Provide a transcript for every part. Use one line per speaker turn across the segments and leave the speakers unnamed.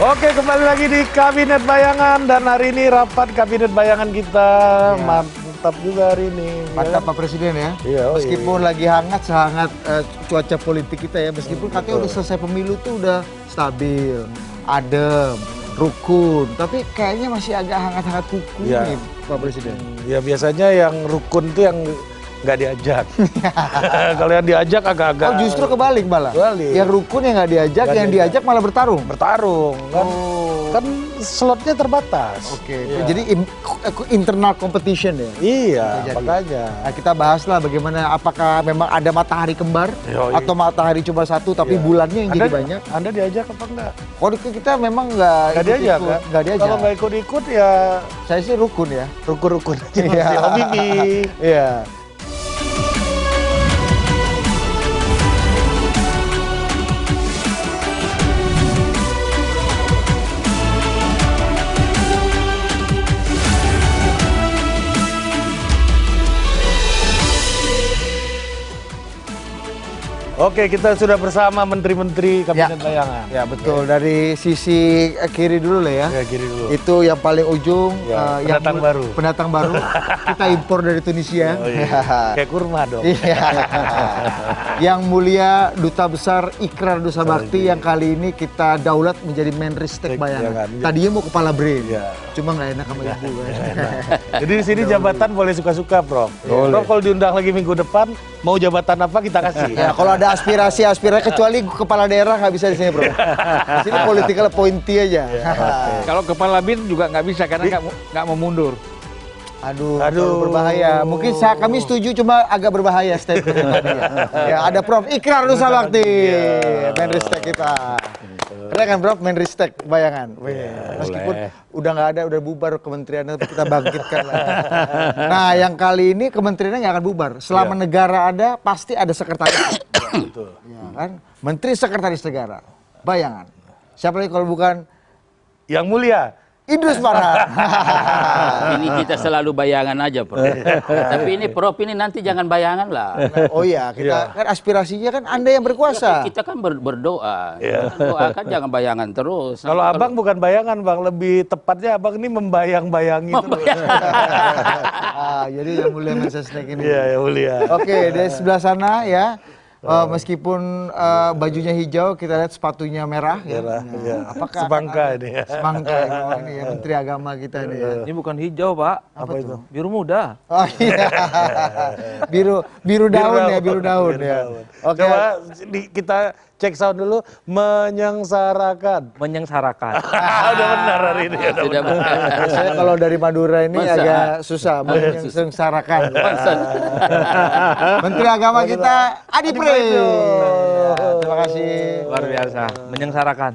Oke, kembali lagi di Kabinet Bayangan dan hari ini rapat Kabinet Bayangan kita mantap juga hari ini.
Mantap Pak Presiden ya.
Iya,
meskipun lagi hangat sehangat cuaca politik kita ya, meskipun katanya udah selesai pemilu tuh udah stabil, adem, rukun, tapi kayaknya masih agak hangat-hangat kuku nih Pak Presiden.
Ya biasanya yang rukun tuh yang nggak diajak. Kalau yang diajak agak-agak.
Oh justru kebalik malah.
Kebalik.
Yang rukun yang nggak diajak, yang diajak malah bertarung.
Bertarung kan. Kan slotnya terbatas.
Oke,
Iya.
jadi internal competition ya.
Iya,
Jadi.
makanya.
Nah, kita bahaslah bagaimana apakah memang ada matahari kembar
Yoi.
atau matahari cuma satu tapi
Iya.
bulannya yang jadi banyak.
Anda diajak apa enggak?
Kalau kita memang nggak
Diajak
ikut-ikut,
kan?
nggak diajak.
Kalau nggak ikut-ikut ya
Saya sih rukun ya.
rukun-rukun aja.
Iya.
Masih. Oh, Bibi.
Iya.
Oke, kita sudah bersama menteri-menteri Kabinet Bayangan.
Ya betul, dari sisi kiri dulu lah ya.
Ya, kiri dulu.
Itu yang paling ujung,
Ya,
yang
pendatang baru.
Pendatang baru. Kita impor dari Tunisia.
Oh, iya. Kayak kurma dong.
Iya. Yang mulia Duta Besar Ikrar Nusa Bakti yang kali ini kita daulat menjadi Menristek Bayangan.
kan?
Tadinya mau kepala BRIN,
Iya.
cuma nggak enak sama ibu.
Jadi di sini jabatan boleh suka-suka, Prof. Prof kalau diundang lagi minggu depan, mau jabatan apa kita kasih.
Ya, kalau ada aspirasi kecuali kepala daerah nggak bisa di sini, Bro. Di sini political appointee aja.
Kalau kepala BIN juga nggak bisa karena nggak mau mundur.
Aduh, berbahaya. Mungkin kami setuju, cuma agak berbahaya statement tadi ya. Ya, ada Prof Ikrar Nusa Bakti, Menristek kita. Keren kan, Prof, Menristek Bayangan. Meskipun udah nggak ada, udah bubar kementeriannya, tapi kita bangkitkan lah. Nah, yang kali ini kementeriannya nggak akan bubar. Selama negara ada, pasti ada sekretaris.
Betul.
Ya, kan? Menteri Sekretaris Negara, Bayangan. Siapa lagi kalau bukan
Yang mulia.
Idrus Marham.
Ini kita selalu bayangan aja, Prof. Tapi ini Prof ini nanti jangan bayangan lah.
Oh iya, kita kan aspirasinya kan Anda yang berkuasa.
Kita kan berdoa. Kita kan doakan jangan bayangan terus.
Kalau Abang bukan bayangan, Bang. Lebih tepatnya Abang ini membayang-bayangi terus.
Jadi yang mulia Mensesnek ini.
Iya, yang mulia.
Oke, dari sebelah sana ya. Meskipun bajunya hijau, kita lihat sepatunya merah.
Merah, ya.
Apakah
Semangka ini ya.
Semangka ini ya, Menteri Agama kita ini ya.
Ini bukan hijau, Pak.
Apa itu?
Biru muda.
Oh iya. Biru daun ya, biru daun ya. Oke.
Coba kita cek sound dulu. Menyengsarakan.
Menyengsarakan.
Udah benar hari ini. Udah
Sudah
benar.
Saya kalau dari Madura ini
Masa?
agak susah menyengsarakan. Menteri Agama kita Adi Pre. Terima kasih.
Luar biasa. Menyengsarakan.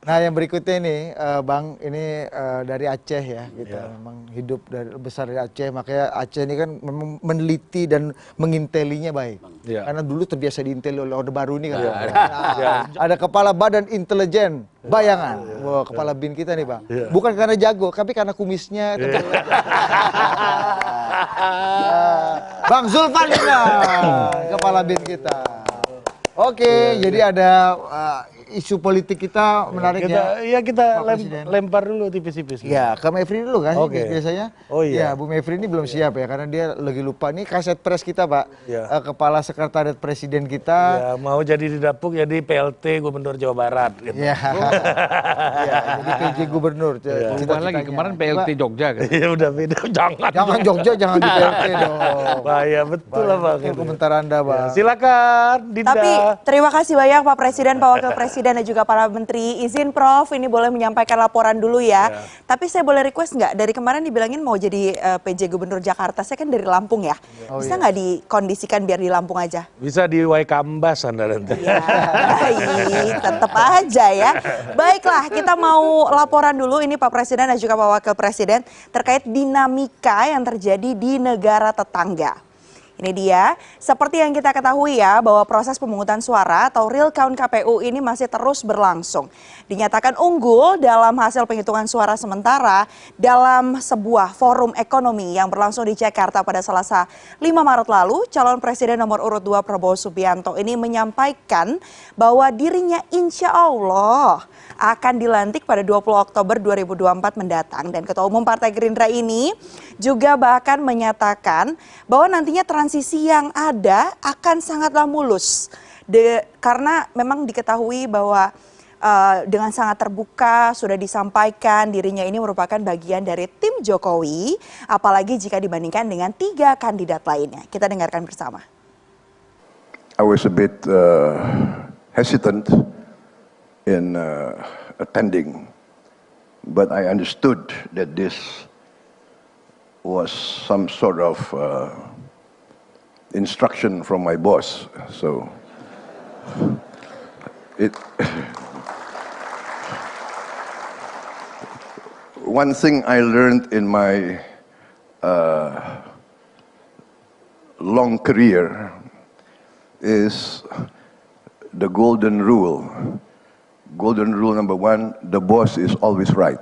Nah yang berikutnya nih Bang, ini dari Aceh ya, kita memang hidup besar dari Aceh, makanya Aceh ini kan memang meneliti dan mengintelinya baik. Karena dulu terbiasa diinteli oleh Orde Baru ini kan. Ada Kepala Badan Intelijen Bayangan. Wah, Kepala BIN kita nih Bang. Bukan karena jago, tapi karena kumisnya. Bang Zulfan Kepala BIN kita. Oke, jadi ada isu politik kita menarik ya.
Iya, kita
Pak Presiden.
lempar dulu tipis-tipis.
Ya, ke Mevri dulu kan biasanya.
Oh iya.
Ya, Bu Mevri ini belum siap ya, karena dia lagi lupa. Ini kaset pres kita, Pak. Kepala Sekretariat Presiden kita.
Ya, mau jadi didapuk jadi PLT Gubernur Jawa Barat. Gitu.
Ya. Ya, jadi PJ Gubernur.
Berubah lagi. Kemarin PLT Jogja kan.
Ya udah beda.
Jangan Jogja, jangan di PLT dong.
Bahaya betul lah Bang.
Itu komentar Anda, Bang.
Silakan, Dinda.
Tapi terima kasih banyak Pak Presiden, Pak Wakil Presiden dan juga para menteri. Izin Prof, ini boleh menyampaikan laporan dulu ya. Tapi saya boleh request nggak? Dari kemarin dibilangin mau jadi PJ Gubernur Jakarta, saya kan dari Lampung ya. Bisa nggak dikondisikan biar di Lampung aja?
Bisa di Waikambas Anda nanti.
Ya, baik, tetap aja ya. Baiklah, kita mau laporan dulu ini Pak Presiden dan juga Pak Wakil Presiden terkait dinamika yang terjadi di negara tetangga. Ini dia, seperti yang kita ketahui ya, bahwa proses pemungutan suara atau real count KPU ini masih terus berlangsung. Dinyatakan unggul dalam hasil penghitungan suara sementara dalam sebuah forum ekonomi yang berlangsung di Jakarta pada Selasa 5 Maret lalu, calon presiden nomor urut 2 Prabowo Subianto ini menyampaikan bahwa dirinya insya Allah akan dilantik pada 20 Oktober 2024 mendatang. Dan Ketua Umum Partai Gerindra ini juga bahkan menyatakan bahwa nantinya transisi yang ada akan sangatlah mulus. Karena memang diketahui bahwa dengan sangat terbuka sudah disampaikan dirinya ini merupakan bagian dari tim Jokowi, apalagi jika dibandingkan dengan 3 kandidat lainnya. Kita dengarkan bersama.
I was a bit hesitant in attending, but I understood that this was some sort of instruction from my boss. So one thing I learned in my long career is the golden rule. Golden rule number 1, the boss is always right.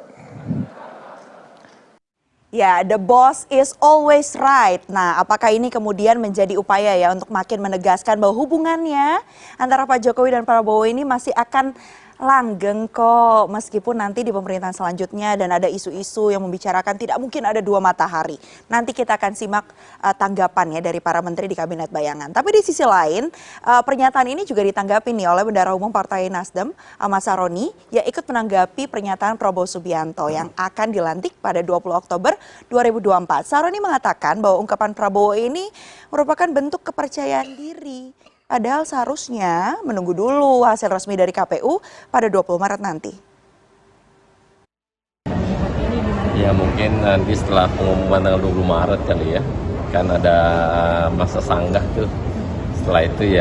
Ya, the boss is always right. Nah, apakah ini kemudian menjadi upaya ya untuk makin menegaskan bahwa hubungannya antara Pak Jokowi dan Prabowo ini masih akan langgeng kok, meskipun nanti di pemerintahan selanjutnya dan ada isu-isu yang membicarakan tidak mungkin ada 2 matahari. Nanti kita akan simak tanggapannya dari para menteri di Kabinet Bayangan. Tapi di sisi lain, pernyataan ini juga ditanggapi nih oleh Bendahara Umum Partai Nasdem, Ahmad Saroni, yang ikut menanggapi pernyataan Prabowo Subianto yang akan dilantik pada 20 Oktober 2024. Saroni mengatakan bahwa ungkapan Prabowo ini merupakan bentuk kepercayaan diri. Padahal seharusnya menunggu dulu hasil resmi dari KPU pada 20 Maret nanti.
Ya mungkin nanti setelah pengumuman tanggal 20 Maret kali ya. Kan ada masa sanggah tuh. Setelah itu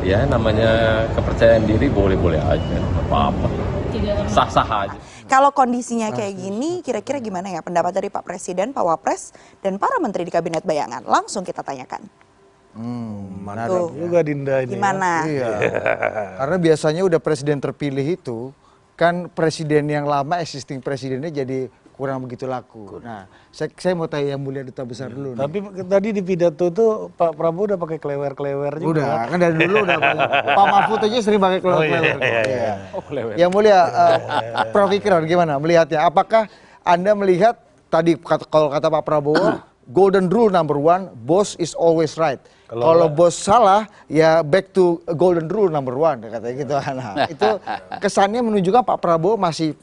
ya namanya kepercayaan diri boleh-boleh aja. Apa-apa. Sah-sah aja.
Kalau kondisinya kayak gini, kira-kira gimana ya pendapat dari Pak Presiden, Pak Wapres, dan para menteri di Kabinet Bayangan? Langsung kita tanyakan.
Mantap juga Dinda ini.
Gimana?
Iya. Karena biasanya udah presiden terpilih itu kan presiden yang lama existing presidennya jadi kurang begitu laku. Nah, saya mau tanya yang mulia duta besar dulu.
Tapi tadi di pidato tuh Pak Prabowo udah pakai klewer-klewer juga.
Udah, kan dari dulu udah banyak. Pak Mahfud aja sering pakai klewer-klewer.
iya.
Yang mulia Prof Ikrar gimana melihatnya? Apakah Anda melihat tadi kalau kata Pak Prabowo golden rule number 1, boss is always right. Kalau bos salah, ya back to golden rule number 1, katanya gitu. Nah, itu kesannya menunjukkan Pak Prabowo masih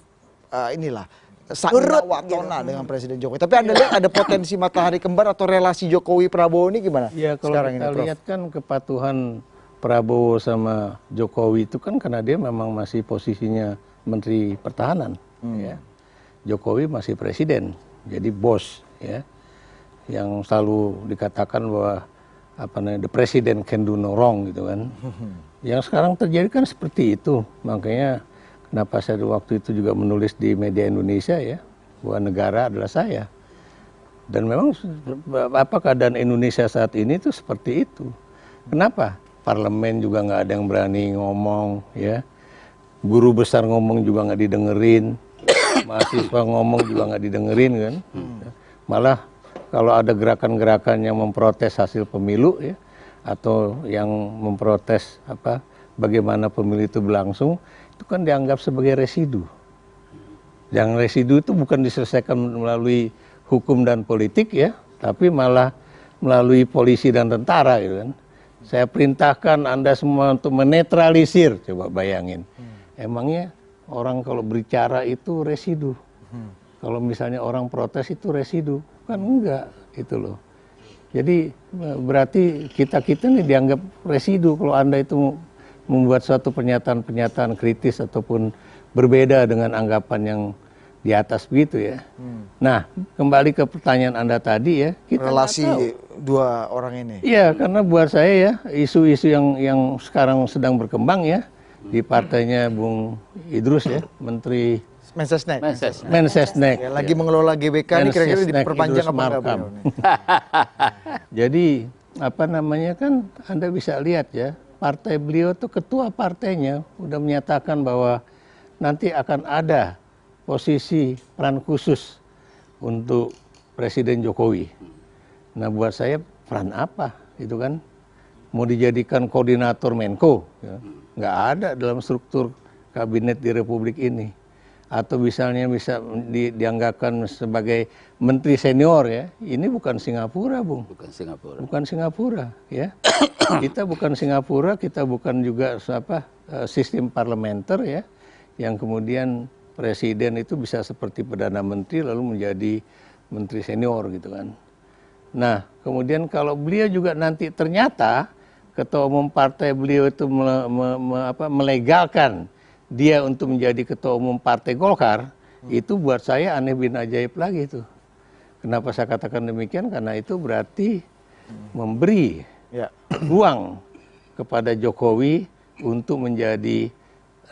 Nurut
watona dengan Presiden Jokowi. Tapi Anda lihat ada potensi matahari kembar atau relasi Jokowi-Prabowo ini gimana?
Ya kalau
sekarang
kita
ini, Prof?
lihat kan kepatuhan Prabowo sama Jokowi itu kan karena dia memang masih posisinya Menteri Pertahanan. Ya. Jokowi masih presiden, jadi bos. Ya. Yang selalu dikatakan bahwa the president can do no wrong gitu kan. Yang sekarang terjadi kan seperti itu. Makanya kenapa saya waktu itu juga menulis di media Indonesia ya, bahwa negara adalah saya. Dan memang apa keadaan Indonesia saat ini itu seperti itu. Kenapa? Parlemen juga nggak ada yang berani ngomong ya. Guru besar ngomong juga nggak didengerin. Mahasiswa ngomong juga nggak didengerin kan. Malah kalau ada gerakan-gerakan yang memprotes hasil pemilu ya, atau yang memprotes bagaimana pemilu itu berlangsung, itu kan dianggap sebagai residu. Yang residu itu bukan diselesaikan melalui hukum dan politik ya, tapi malah melalui polisi dan tentara gitu kan. Saya perintahkan Anda semua untuk menetralisir, coba bayangin. Emangnya orang kalau berbicara itu residu. Kalau misalnya orang protes itu residu. Kan enggak gitu loh. Jadi berarti kita ini dianggap residu kalau Anda itu membuat suatu pernyataan-pernyataan kritis ataupun berbeda dengan anggapan yang di atas begitu ya. Nah, kembali ke pertanyaan Anda tadi ya, kita
relasi dua orang ini.
Iya, karena buat saya ya isu-isu yang sekarang sedang berkembang ya di partainya Bung Idrus ya, Menteri Mensesnek.
Ya, lagi mengelola GBK ini kira-kira diperpanjang apa enggak?
Jadi apa namanya kan Anda bisa lihat ya, partai beliau tuh ketua partainya udah menyatakan bahwa nanti akan ada posisi peran khusus untuk Presiden Jokowi. Nah buat saya peran apa itu kan? Mau dijadikan koordinator Menko? Ya. Nggak ada dalam struktur kabinet di Republik ini. Atau misalnya bisa dianggapkan sebagai menteri senior ya. Ini bukan Singapura, Bung.
Bukan Singapura.
Bukan Singapura ya. Kita bukan Singapura, kita bukan juga sistem parlementer ya. Yang kemudian presiden itu bisa seperti perdana menteri lalu menjadi menteri senior gitu kan. Nah, kemudian kalau beliau juga nanti ternyata ketua umum partai beliau itu melegalkan dia untuk menjadi ketua umum partai Golkar, itu buat saya aneh bin ajaib lagi tuh. Kenapa saya katakan demikian? Karena itu berarti memberi ruang kepada Jokowi untuk menjadi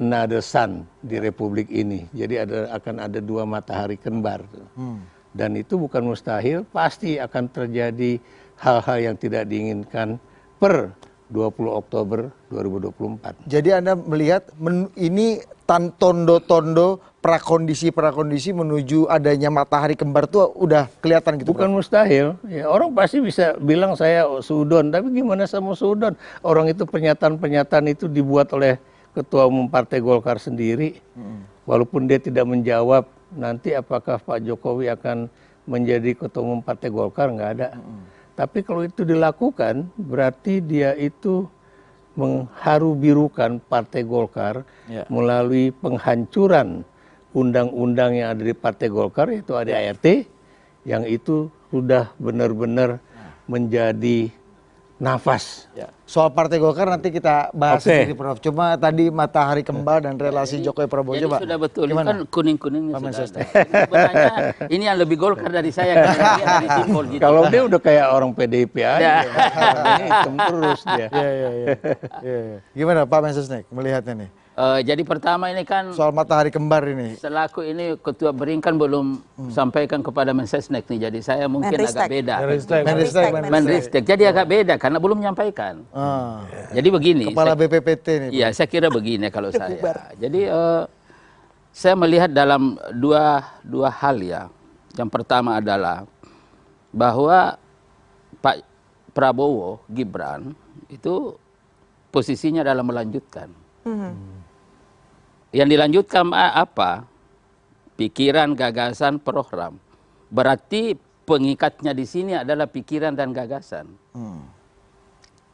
another sun di Republik ini. Jadi akan ada dua matahari kembar tuh. Dan itu bukan mustahil, pasti akan terjadi hal-hal yang tidak diinginkan per 20 Oktober 2024.
Jadi Anda melihat ini tondo-tondo prakondisi menuju adanya matahari kembar tuh udah kelihatan gitu.
Bukan mustahil, ya orang pasti bisa bilang saya suudon, tapi gimana sama suudon? Orang itu pernyataan-pernyataan itu dibuat oleh ketua umum Partai Golkar sendiri, walaupun dia tidak menjawab nanti apakah Pak Jokowi akan menjadi ketua umum Partai Golkar, nggak ada. Tapi kalau itu dilakukan, berarti dia itu mengharu-birukan Partai Golkar melalui penghancuran undang-undang yang ada di Partai Golkar, yaitu ADART, yang itu sudah benar-benar menjadi nafas.
Soal Partai Golkar nanti kita bahas sendiri, Prof. Cuma tadi matahari kembar dan relasi Jokowi Prabowo.
Jadi
coba.
sudah betul, ini kan kuning-kuningnya sudah
Mensesnek.
ada. Sebenarnya ini yang lebih Golkar dari saya karena dia dari simbol gitu.
Kalau dia udah kayak orang PDIP aja, ini hitam terus dia.
Iya. Gimana Pak Mensesnek melihatnya nih?
Jadi pertama ini kan
Soal matahari kembar ini.
selaku ini ketua BERIN kan belum sampaikan kepada Mensesnek nih, jadi saya mungkin agak beda. Menristek, jadi agak beda karena belum menyampaikan. Jadi begini.
Kepala BPPT nih.
Iya, saya kira begini kalau saya. Jadi saya melihat dalam dua hal ya. Yang pertama adalah bahwa Pak Prabowo Gibran itu posisinya adalah melanjutkan. Yang dilanjutkan apa? Pikiran, gagasan, program. Berarti pengikatnya di sini adalah pikiran dan gagasan.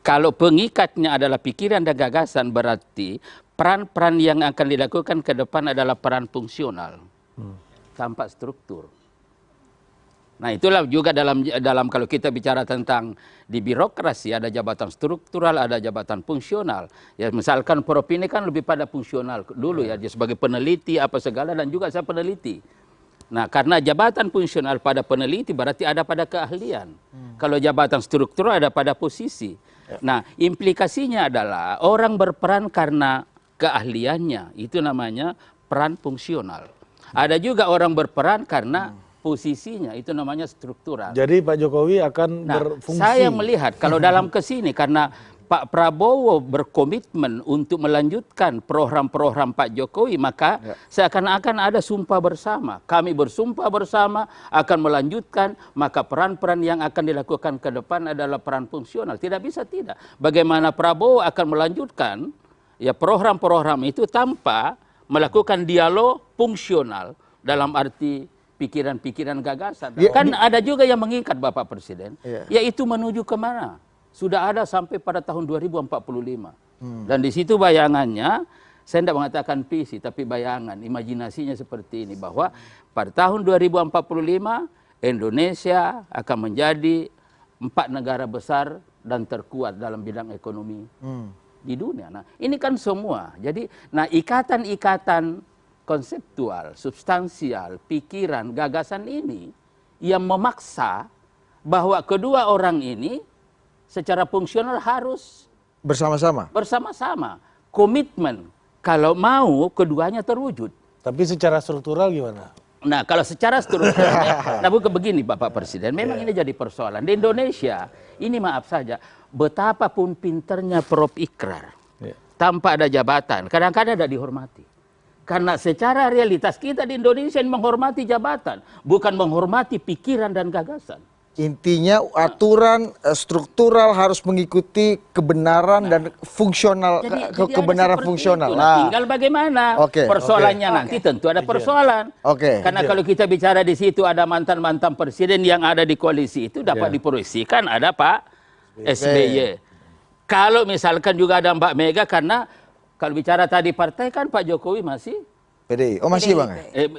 Kalau pengikatnya adalah pikiran dan gagasan, berarti peran-peran yang akan dilakukan ke depan adalah peran fungsional, tanpa struktur. Nah itulah juga dalam kalau kita bicara tentang di birokrasi ada jabatan struktural, ada jabatan fungsional. Ya misalkan Prof ini kan lebih pada fungsional dulu ya, dia sebagai peneliti apa segala dan juga saya peneliti. Nah karena jabatan fungsional pada peneliti berarti ada pada keahlian. Kalau jabatan struktural ada pada posisi. Nah implikasinya adalah orang berperan karena keahliannya, itu namanya peran fungsional. Ada juga orang berperan karena posisinya, itu namanya struktural.
Jadi Pak Jokowi akan berfungsi.
Saya melihat kalau dalam kesini karena Pak Prabowo berkomitmen untuk melanjutkan program-program Pak Jokowi, maka seakan-akan ada sumpah bersama. Kami bersumpah bersama akan melanjutkan, maka peran-peran yang akan dilakukan ke depan adalah peran fungsional. Tidak bisa tidak. Bagaimana Prabowo akan melanjutkan ya program-program itu tanpa melakukan dialog fungsional dalam arti pikiran-pikiran gagasan. Kan ada juga yang mengikat Bapak Presiden, yaitu menuju kemana? Sudah ada sampai pada tahun 2045. Dan di situ bayangannya, saya tidak mengatakan visi, tapi bayangan, imajinasinya seperti ini, bahwa pada tahun 2045, Indonesia akan menjadi 4 negara besar dan terkuat dalam bidang ekonomi di dunia. Nah, ini kan semua. Jadi, nah ikatan-ikatan konseptual, substansial, pikiran, gagasan ini yang memaksa bahwa kedua orang ini secara fungsional harus bersama-sama. Komitmen kalau mau keduanya terwujud.
Tapi secara struktural gimana?
Nah kalau secara struktural, nah bukan begini Bapak Presiden, memang ini jadi persoalan. Di Indonesia Ini maaf saja, betapapun pinternya Prof. Ikrar,
Ya.
tanpa ada jabatan, kadang-kadang tidak dihormati. Karena secara realitas kita di Indonesia ini menghormati jabatan, bukan menghormati pikiran dan gagasan.
Intinya aturan struktural harus mengikuti kebenaran dan fungsional
Jadi
kebenaran
ada seperti
fungsional.
itu. Nah, tinggal bagaimana
Oke,
persoalannya nanti tentu ada persoalan.
Oke.
Karena kalau kita bicara di situ ada mantan-mantan presiden yang ada di koalisi itu dapat diproyeksikan ada Pak SBY. Kalau misalkan juga ada Mbak Mega, karena kalau bicara tadi partai kan Pak Jokowi masih
PDI. Oh masih Bang?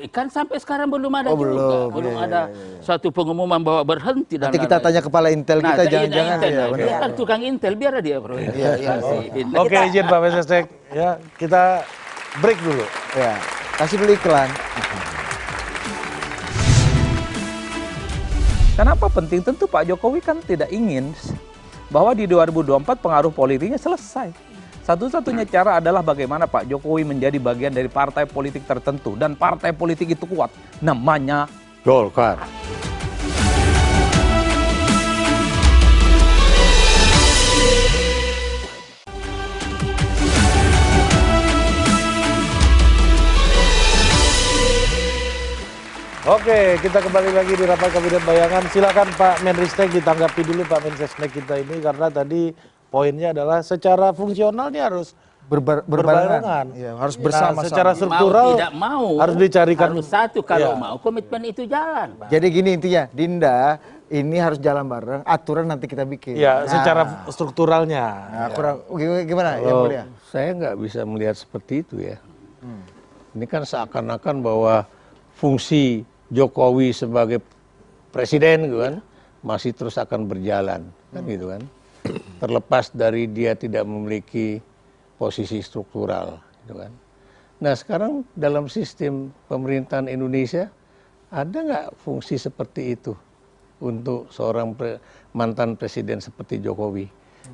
kan sampai sekarang belum ada
Oh,
juga.
belum.
Ada suatu pengumuman bahwa berhenti dan
Nanti kita tanya kepala Intel kita jangan-jangan.
Intel,
Ya,
dia kan tukang Intel, biar dia bro.
Oke, izin Pak Mensesnek. Ya, kita break dulu.
Ya, kasih dulu iklan.
Kenapa penting? Tentu Pak Jokowi kan tidak ingin bahwa di 2024 pengaruh politiknya selesai. Satu-satunya cara adalah bagaimana Pak Jokowi menjadi bagian dari partai politik tertentu. Dan partai politik itu kuat. Namanya
Golkar.
Oke, kita kembali lagi di Rapat Kabinet Bayangan. Silakan Pak Menristek ditanggapi dulu Pak Mensesnek kita ini, karena tadi poinnya adalah secara fungsional ini harus berbarengan.
Ya, harus bersama-sama.
Secara struktural
mau tidak mau
harus dicarikan.
harus satu, kalau
Ya.
mau komitmen itu jalan, Pak.
Jadi gini intinya, Dinda ini harus jalan bareng, aturan nanti kita bikin.
Ya, secara strukturalnya.
Nah, kurang gimana ya Mulia?
Saya nggak bisa melihat seperti itu ya. Ini kan seakan-akan bahwa fungsi Jokowi sebagai presiden gitu kan masih terus akan berjalan kan gitu kan. Terlepas dari dia tidak memiliki posisi struktural gitu kan. Nah sekarang dalam sistem pemerintahan Indonesia ada nggak fungsi seperti itu untuk seorang mantan presiden seperti Jokowi?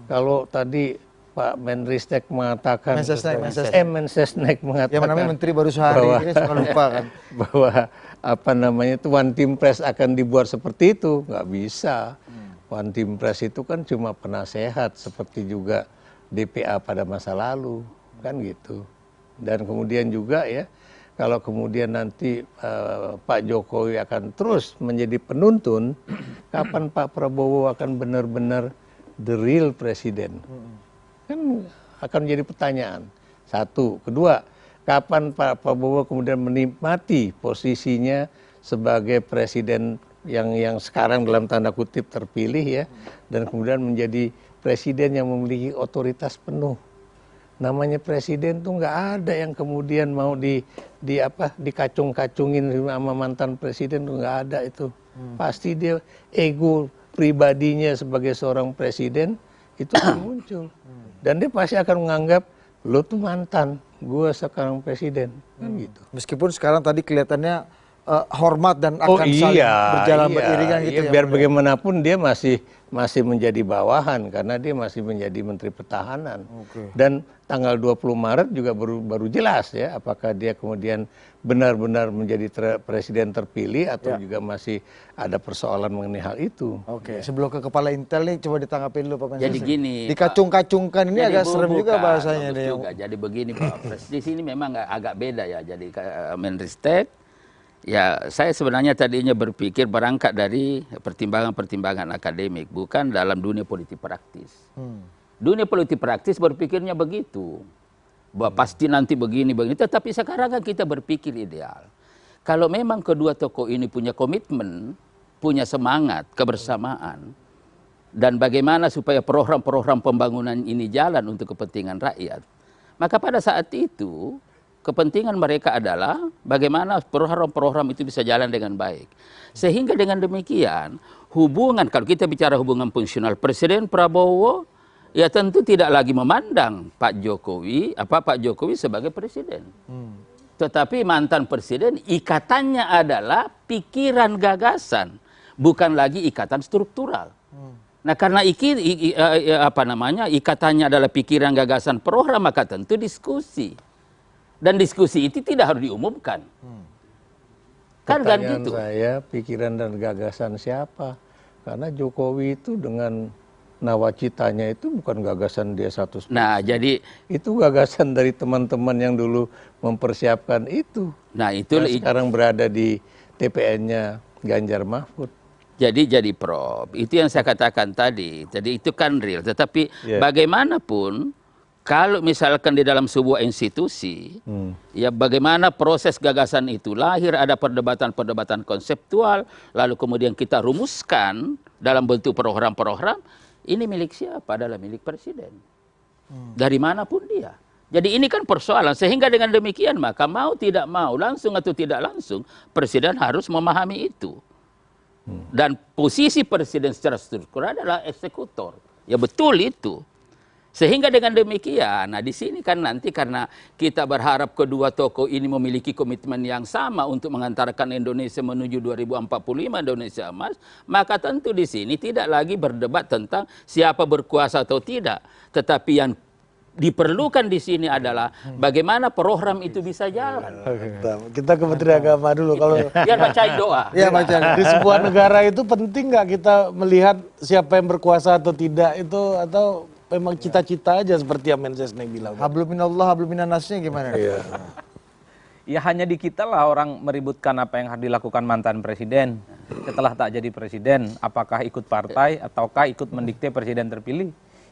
Kalau tadi Pak Menristek mengatakan, Mensesnek mengatakan,
Yang namanya menteri baru sehari
bahwa,
ini suka lupa kan.
bahwa apa namanya itu one team press akan dibuat seperti itu, nggak bisa. One team press itu kan cuma penasehat seperti juga DPA pada masa lalu kan gitu. Dan kemudian juga ya kalau kemudian nanti Pak Jokowi akan terus menjadi penuntun, kapan Pak Prabowo akan benar-benar the real presiden? Kan akan menjadi pertanyaan. Satu, kedua, kapan Pak Prabowo kemudian menikmati posisinya sebagai presiden yang sekarang dalam tanda kutip terpilih ya, dan kemudian menjadi presiden yang memiliki otoritas penuh. Namanya presiden tuh nggak ada yang kemudian mau dikacung-kacungin sama mantan presiden tuh nggak ada itu. Pasti dia ego pribadinya sebagai seorang presiden itu akan muncul. Dan dia pasti akan menganggap lo tuh mantan, gue sekarang presiden, kan gitu.
Meskipun sekarang tadi kelihatannya hormat dan akan saling berjalan beriringan gitu ya.
Biar bagaimanapun dia masih menjadi bawahan karena dia masih menjadi Menteri Pertahanan. Dan tanggal 20 Maret juga baru jelas ya apakah dia kemudian benar-benar menjadi presiden terpilih atau juga masih ada persoalan mengenai hal itu.
Oke, sebelum ke kepala Intel nih coba ditanggapi dulu Pak Mensesnek.
Jadi gini,
dikacung-kacungkan ini
jadi
agak serem juga
bukan,
bahasanya
bagus
nih.
juga. Jadi begini Pak Pres, di sini memang agak beda ya. Jadi Menristek, ya saya sebenarnya tadinya berpikir berangkat dari pertimbangan-pertimbangan akademik, bukan dalam dunia politik praktis. Dunia politik praktis berpikirnya begitu, bahwa pasti nanti begini, tetapi sekarang kan kita berpikir ideal. Kalau memang kedua tokoh ini punya komitmen, punya semangat, kebersamaan, dan bagaimana supaya program-program pembangunan ini jalan untuk kepentingan rakyat, maka pada saat itu kepentingan mereka adalah bagaimana program-program itu bisa jalan dengan baik. Sehingga dengan demikian hubungan, kalau kita bicara hubungan fungsional Presiden Prabowo, ya tentu tidak lagi memandang Pak Jokowi sebagai presiden. Tetapi mantan presiden ikatannya adalah pikiran gagasan, bukan lagi ikatan struktural. Nah karena ikatannya adalah pikiran gagasan program, maka tentu diskusi. Dan diskusi itu tidak harus diumumkan. Kan
Pertanyaan
gitu.
saya, pikiran dan gagasan siapa? Karena Jokowi itu dengan nawacitanya itu bukan gagasan dia satu.
Nah, jadi
Itu gagasan dari teman-teman yang dulu mempersiapkan itu.
nah itu
Yang sekarang berada di TPN-nya Ganjar Mahfud.
jadi Prof, itu yang saya katakan tadi. Jadi itu kan real, tetapi bagaimanapun kalau misalkan di dalam sebuah institusi, ya bagaimana proses gagasan itu lahir, ada perdebatan-perdebatan konseptual, lalu kemudian kita rumuskan dalam bentuk program-program, ini milik siapa? Adalah milik presiden. Dari manapun dia. Jadi ini kan persoalan, sehingga dengan demikian maka mau tidak mau, langsung atau tidak langsung, presiden harus memahami itu. Dan posisi presiden secara struktural adalah eksekutor. Ya betul itu. Sehingga dengan demikian, nah di sini kan nanti karena kita berharap kedua tokoh ini memiliki komitmen yang sama untuk mengantarkan Indonesia menuju 2045 Indonesia emas, maka tentu di sini tidak lagi berdebat tentang siapa berkuasa atau tidak, tetapi yang diperlukan di sini adalah bagaimana program itu bisa jalan.
Kita ke Menteri Agama dulu. Kalau
Biar bacain doa.
Ya baca.
di sebuah negara itu penting nggak kita melihat siapa yang berkuasa atau tidak itu, atau memang cita-cita aja seperti yang Mensesnek bilang?
Hablum minallah, hablum minannasnya gimana?
Ya hanya di kita lah orang meributkan apa yang harus dilakukan mantan presiden setelah tak jadi presiden, apakah ikut partai ataukah ikut mendikte presiden terpilih.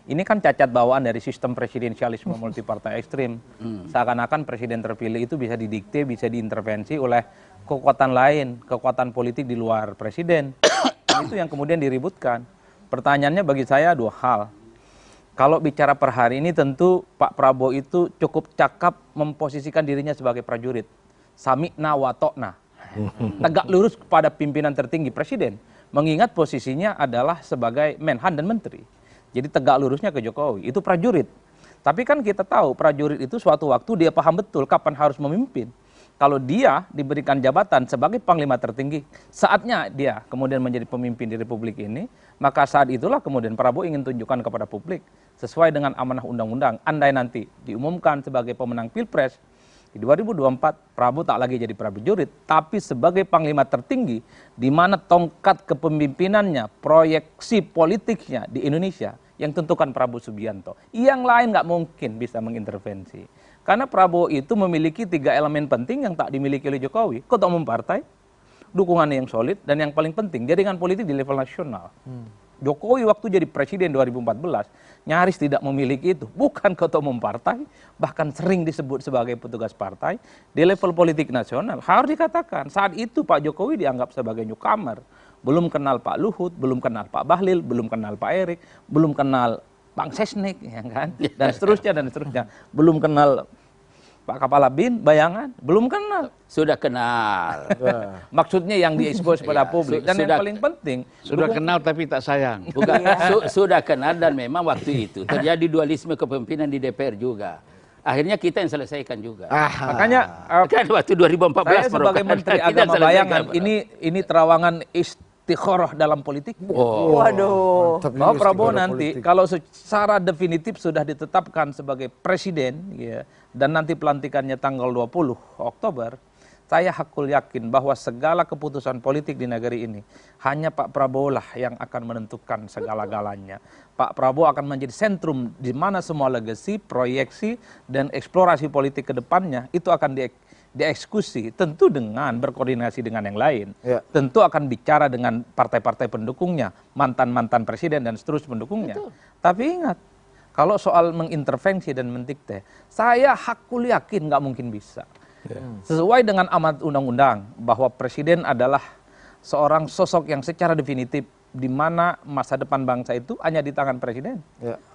Ini kan cacat bawaan dari sistem presidensialisme multipartai ekstrim. Seakan-akan presiden terpilih itu bisa didikte, bisa diintervensi oleh kekuatan lain, kekuatan politik di luar presiden. Itu yang kemudian diributkan. Pertanyaannya bagi saya dua hal. Kalau bicara per hari ini tentu Pak Prabowo itu cukup cakap memposisikan dirinya sebagai prajurit. Sami'na wa ta'na. Tegak lurus kepada pimpinan tertinggi presiden. Mengingat posisinya adalah sebagai Menhan dan Menteri. Jadi tegak lurusnya ke Jokowi. Itu prajurit. Tapi kan kita tahu prajurit itu suatu waktu dia paham betul kapan harus memimpin. Kalau dia diberikan jabatan sebagai panglima tertinggi, saatnya dia kemudian menjadi pemimpin di Republik ini, maka saat itulah kemudian Prabowo ingin tunjukkan kepada publik, sesuai dengan amanah undang-undang, andai nanti diumumkan sebagai pemenang Pilpres, di 2024 Prabowo tak lagi jadi prajurit, tapi sebagai panglima tertinggi, di mana tongkat kepemimpinannya, proyeksi politiknya di Indonesia, yang tentukan Prabowo Subianto. Yang lain nggak mungkin bisa mengintervensi. Karena Prabowo itu memiliki 3 elemen penting yang tak dimiliki oleh Jokowi. Ketua umum partai, dukungannya yang solid, dan yang paling penting, jaringan politik di level nasional. Jokowi waktu jadi presiden 2014, nyaris tidak memiliki itu. Bukan ketua umum partai, bahkan sering disebut sebagai petugas partai. Di level politik nasional, harus dikatakan, saat itu Pak Jokowi dianggap sebagai newcomer. Belum kenal Pak Luhut, belum kenal Pak Bahlil, belum kenal Pak Erik, belum kenal Bang Sesnek, ya kan? Dan seterusnya, dan seterusnya. Belum kenal Pak Kepala BIN, bayangan, belum kenal.
Sudah kenal.
Maksudnya yang diekspos pada publik. Dan yang paling penting,
Sudah kenal tapi tak sayang.
Bukan, sudah kenal, dan memang waktu itu terjadi dualisme kepemimpinan di DPR juga. Akhirnya kita yang selesaikan juga.
makanya
Kan waktu 2014
saya sebagai Menteri
kita
Agama
selesaikan,
bayangan,
Bro.
ini terawangan istikharah dalam politik.
Waduh.
Bahwa Prabowo nanti kalau secara definitif sudah ditetapkan sebagai presiden, ya, dan nanti pelantikannya tanggal 20 Oktober, saya hakul yakin bahwa segala keputusan politik di negeri ini hanya Pak Prabowo lah yang akan menentukan segala-galanya. Pak Prabowo akan menjadi sentrum di mana semua legasi, proyeksi, dan eksplorasi politik ke depannya itu akan dieksekusi, tentu dengan berkoordinasi dengan yang lain.
Ya.
Tentu akan bicara dengan partai-partai pendukungnya, mantan-mantan presiden dan seterusnya pendukungnya. Tapi ingat, kalau soal mengintervensi dan mendikte, saya hakul yakin nggak mungkin bisa. Sesuai dengan amanat undang-undang bahwa presiden adalah seorang sosok yang secara definitif di mana masa depan bangsa itu hanya di tangan presiden.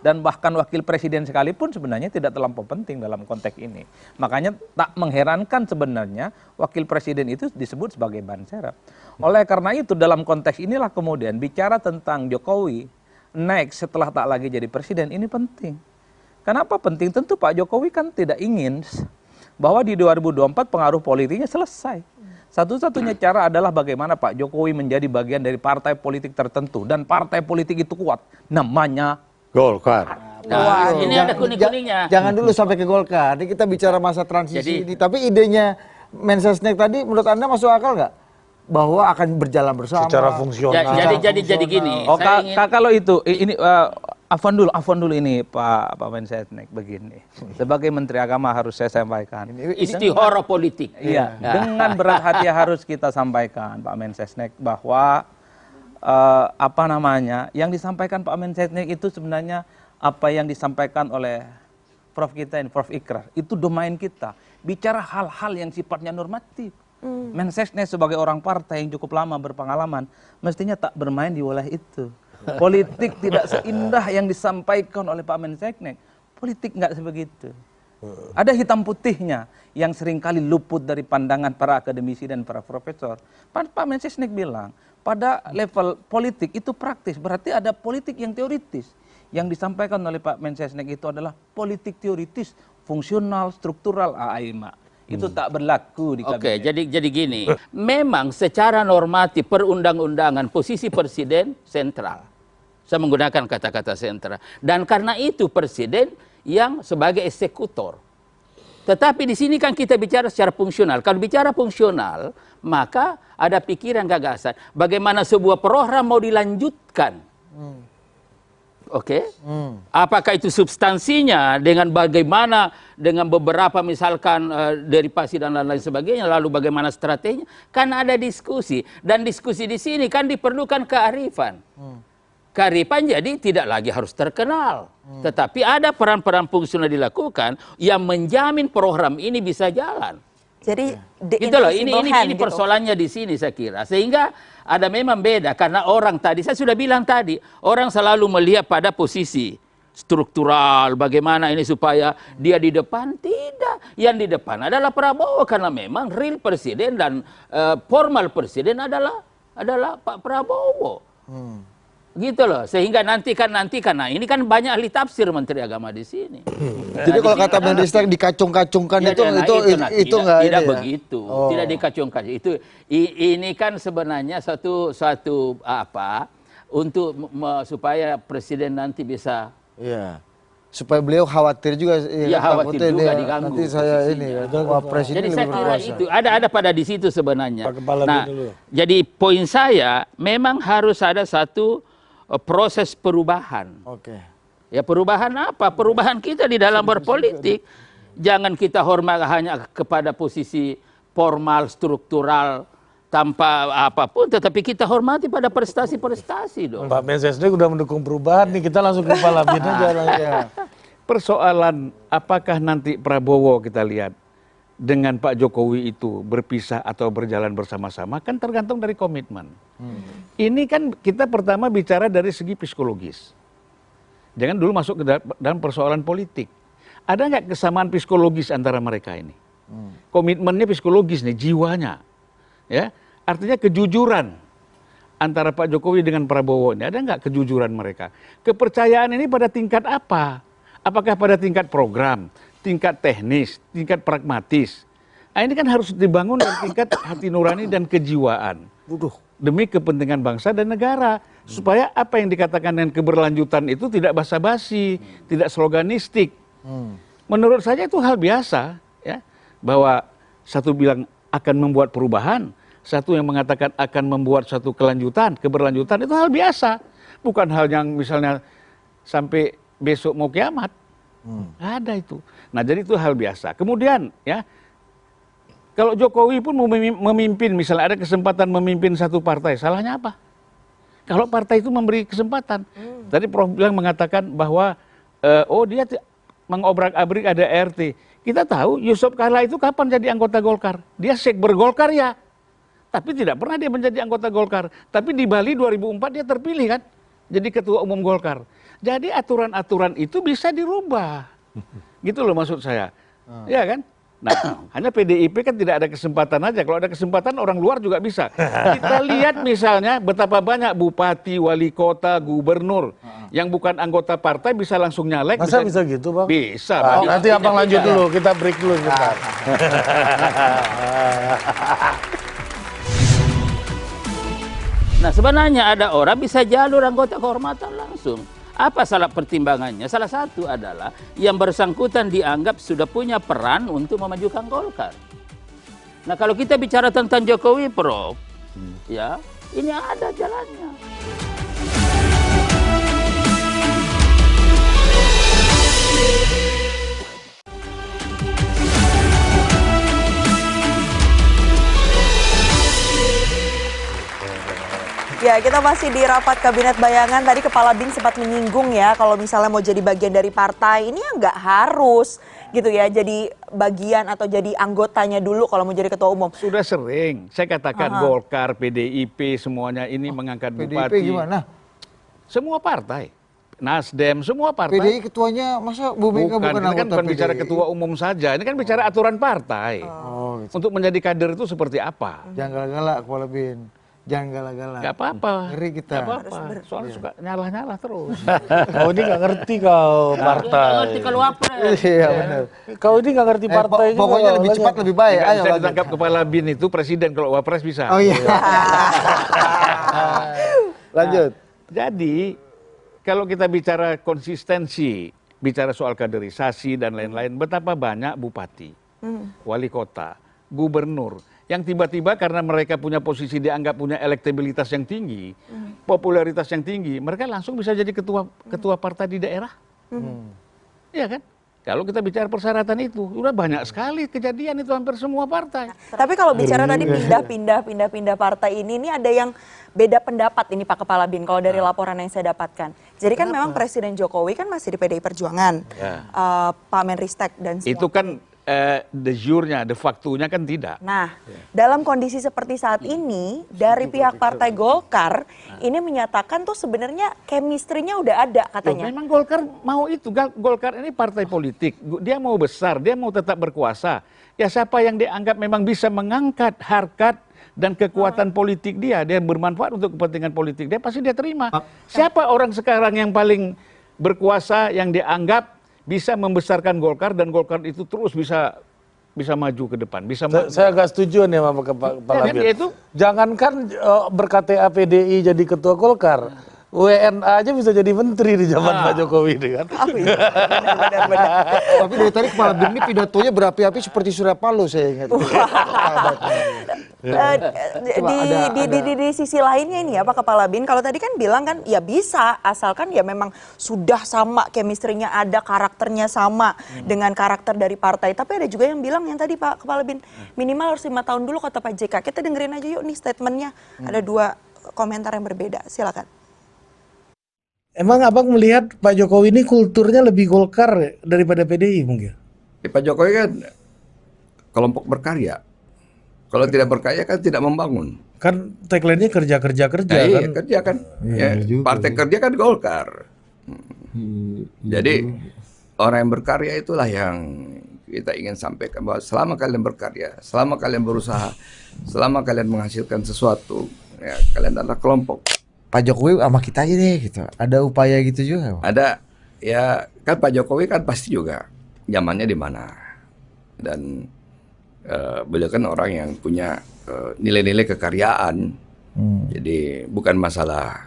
Dan bahkan wakil presiden sekalipun sebenarnya tidak terlampau penting dalam konteks ini. Makanya tak mengherankan sebenarnya wakil presiden itu disebut sebagai ban serep. Oleh karena itu dalam konteks inilah kemudian bicara tentang Jokowi next setelah tak lagi jadi presiden ini penting. Kenapa penting? Tentu Pak Jokowi kan tidak ingin bahwa di 2024 pengaruh politiknya selesai. Satu-satunya cara adalah bagaimana Pak Jokowi menjadi bagian dari partai politik tertentu. Dan partai politik itu kuat. Namanya
Golkar.
Nah, ini ada kuning-kuningnya.
Jangan dulu sampai ke Golkar. Ini kita bicara masa transisi
Jadi-
ini. Tapi idenya Mensesnek tadi menurut Anda masuk akal nggak? bahwa akan berjalan bersama.
Secara fungsional.
Jadi gini.
Oh,
saya ingin-
kalau itu ini Afwan dulu ini Pak Mensesnek begini. Sebagai Menteri Agama harus saya sampaikan.
istihara politik.
Iya, dengan berat hati harus kita sampaikan Pak Mensesnek bahwa yang disampaikan Pak Mensesnek itu sebenarnya apa yang disampaikan oleh Prof kita ini, Prof Ikrar, itu domain kita. Bicara hal-hal yang sifatnya normatif. Mensesnek sebagai orang partai yang cukup lama berpengalaman, mestinya tak bermain di wilayah itu. Politik tidak seindah yang disampaikan oleh Pak Mensesnek. Politik nggak sebegitu. Ada hitam putihnya yang seringkali luput dari pandangan para akademisi dan para profesor. Pak Mensesnek bilang, pada level politik itu praktis, berarti ada politik yang teoritis. Yang disampaikan oleh Pak Mensesnek itu adalah politik teoritis, fungsional, struktural, AIMA. Itu tak berlaku di kabinet.
Oke, jadi gini. Memang secara normatif perundang-undangan posisi presiden sentral. Saya menggunakan kata-kata sentral. Dan karena itu presiden yang sebagai eksekutor. Tetapi di sini kan kita bicara secara fungsional. Kalau bicara fungsional, maka ada pikiran gagasan. Bagaimana sebuah program mau dilanjutkan. Oke, apakah itu substansinya dengan bagaimana dengan beberapa misalkan derivasi dan lain-lain sebagainya, lalu bagaimana strateginya? Kan ada diskusi dan diskusi di sini kan diperlukan kearifan. Kearifan jadi tidak lagi harus terkenal, tetapi ada peran-peran fungsional dilakukan yang menjamin program ini bisa jalan.
Jadi
Gitu loh, ini persoalannya di sini saya kira. Sehingga ada memang beda karena orang tadi saya sudah bilang tadi, orang selalu melihat pada posisi struktural bagaimana ini supaya dia di depan. Tidak, yang di depan adalah Prabowo karena memang real presiden dan formal presiden adalah Pak Prabowo. Gitu loh, sehingga nanti karena ini kan banyak ahli tafsir Menteri Agama di sini.
Jadi kalau kata Mendristek dikacung-kacungkan itu nggak
tidak begitu, tidak dikacung-kacung. Ini kan sebenarnya suatu apa untuk supaya presiden nanti bisa.
Iya. Supaya beliau khawatir juga.
Ya khawatir juga diganggu.
Nanti saya ini presiden.
Jadi saya kira itu ada pada di situ sebenarnya. Nah, jadi poin saya memang harus ada satu proses perubahan.
Oke.
Ya perubahan apa? Perubahan kita di dalam berpolitik. Jangan kita hormat hanya kepada posisi formal, struktural, tanpa apapun. Tetapi kita hormati pada prestasi-prestasi dong.
Pak Mensesnek udah mendukung perubahan nih, kita langsung ke kepala bin aja.
Persoalan apakah nanti Prabowo kita lihat dengan Pak Jokowi itu berpisah atau berjalan bersama-sama kan tergantung dari komitmen. Ini kan kita pertama bicara dari segi psikologis. Jangan dulu masuk ke dalam persoalan politik. Ada nggak kesamaan psikologis antara mereka ini? Komitmennya psikologis nih, jiwanya. Ya, artinya kejujuran antara Pak Jokowi dengan Prabowo ini. Ada nggak kejujuran mereka? Kepercayaan ini pada tingkat apa? Apakah pada tingkat program, tingkat teknis, tingkat pragmatis? Nah, ini kan harus dibangun dari tingkat hati nurani dan kejiwaan. Demi kepentingan bangsa dan negara. Supaya apa yang dikatakan dengan keberlanjutan itu tidak basa-basi, tidak sloganistik. Menurut saya itu hal biasa. Ya, bahwa satu bilang akan membuat perubahan, satu yang mengatakan akan membuat satu kelanjutan, keberlanjutan, itu hal biasa. Bukan hal yang misalnya sampai besok mau kiamat. Nggak ada itu. Nah, jadi itu hal biasa. Kemudian ya, kalau Jokowi pun memimpin, misalnya ada kesempatan memimpin satu partai, salahnya apa? Kalau partai itu memberi kesempatan. Tadi Prof bilang mengatakan bahwa dia mengobrak-abrik ada RT. Kita tahu Yusuf Kala itu kapan jadi anggota Golkar? Dia sekber Golkar ya. Tapi tidak pernah dia menjadi anggota Golkar. Tapi di Bali 2004 dia terpilih kan? Jadi ketua umum Golkar. Jadi aturan-aturan itu bisa dirubah. Gitu loh maksud saya. Ya kan? Nah, hanya PDIP kan tidak ada kesempatan aja. Kalau ada kesempatan orang luar juga bisa. Kita lihat misalnya betapa banyak bupati, wali kota, gubernur yang bukan anggota partai bisa langsung nyalek.
Masa bisa gitu, Bang?
Bisa.
Nanti Abang lanjut dulu, kita break dulu sebentar.
Nah sebenarnya ada orang bisa jalur anggota kehormatan langsung. Apa salah pertimbangannya? Salah satu adalah yang bersangkutan dianggap sudah punya peran untuk memajukan Golkar. Nah kalau kita bicara tentang Jokowi, Prof, Ya, ini ada jalannya.
Ya, kita masih di rapat kabinet bayangan. Tadi Kepala BIN sempat menyinggung ya, kalau misalnya mau jadi bagian dari partai, ini ya nggak harus gitu ya, jadi bagian atau jadi anggotanya dulu kalau mau jadi ketua umum.
Sudah sering, saya katakan Golkar, PDIP, semuanya ini mengangkat
PDIP
bupati.
gimana?
Semua partai. Nasdem, semua partai.
PDI ketuanya masa Bu Mega bukan
Bukan, ini kan
anggota
bukan bicara
PDI?
ketua umum saja, ini kan bicara aturan partai.
Oh, gitu.
Untuk menjadi kader itu seperti apa?
Jangan galak-galak Kepala BIN. Jangan galak-galak.
Gak apa-apa.
Ngeri kita.
Gak apa-apa. Soalnya suka nyalah-nyalah terus.
Kau ini nggak ngerti kau partai.
Ngerti kalau apa?
Iya benar.
Kau ini nggak ngerti partai juga.
Pokoknya lebih
Lanjut.
cepat lebih baik.
Nggak
Ayo
bisa
lanjut.
ditangkap kepala BIN itu presiden, kalau wapres bisa.
Oh iya. Lanjut.
Jadi kalau kita bicara konsistensi, bicara soal kaderisasi dan lain-lain, betapa banyak bupati, wali kota, gubernur, yang tiba-tiba karena mereka punya posisi dianggap punya elektabilitas yang tinggi, popularitas yang tinggi, mereka langsung bisa jadi ketua partai di daerah. Iya kan? Kalau kita bicara persyaratan itu, udah banyak sekali kejadian itu hampir semua partai.
Tapi kalau bicara tadi pindah partai ini ada yang beda pendapat ini Pak Kepala BIN kalau dari laporan yang saya dapatkan. Jadi kan memang Presiden Jokowi kan masih di PDI Perjuangan, Pak Menristek dan semua.
Itu kan de jure-nya, de facto-nya kan tidak.
Nah, dalam kondisi seperti saat ini, dari pihak Partai Golkar, ini menyatakan tuh sebenarnya chemistry-nya udah ada
Loh,
katanya.
memang Golkar mau itu. Golkar ini partai politik. Dia mau besar, dia mau tetap berkuasa. Ya siapa yang dianggap memang bisa mengangkat harkat dan kekuatan politik dia bermanfaat untuk kepentingan politik dia, pasti dia terima. Siapa orang sekarang yang paling berkuasa yang dianggap bisa membesarkan Golkar dan Golkar itu terus bisa maju ke depan, bisa
Saya agak setuju nih sama Kepala
kan,
BIN.
yaitu-
Jangankan ber-KTA PDI jadi ketua Golkar, WNA aja bisa jadi menteri di zaman Pak Jokowi ini kan.
Tapi dari tadi Kepala BIN ini pidatonya berapi-api seperti Surya Paloh saya ingat.
Di sisi lainnya ini ya Pak Kepala BIN, kalau tadi kan bilang kan ya bisa, asalkan ya memang sudah sama, chemistry-nya ada, karakternya sama dengan karakter dari partai. Tapi ada juga yang bilang yang tadi Pak Kepala BIN, minimal harus 5 tahun dulu kata Pak JK. Kita dengerin aja yuk nih statementnya. Ada 2 komentar yang berbeda, silakan.
Emang abang melihat Pak Jokowi ini kulturnya lebih Golkar daripada PDI mungkin?
Pak Jokowi kan kelompok berkarya. Kalau tidak berkarya kan tidak membangun.
Kan tagline-nya kerja-kerja
Nah,
kan?
iya, kerja kan. Ya, partai kerja kan Golkar. Jadi orang yang berkarya itulah yang kita ingin sampaikan, bahwa selama kalian berkarya, selama kalian berusaha, selama kalian menghasilkan sesuatu, ya kalian adalah kelompok.
Pak Jokowi sama kita aja deh gitu. Ada upaya gitu juga.
Ada, ya kan Pak Jokowi kan pasti juga zamannya di mana. Dan beliau kan orang yang punya nilai-nilai kekaryaan. Jadi bukan masalah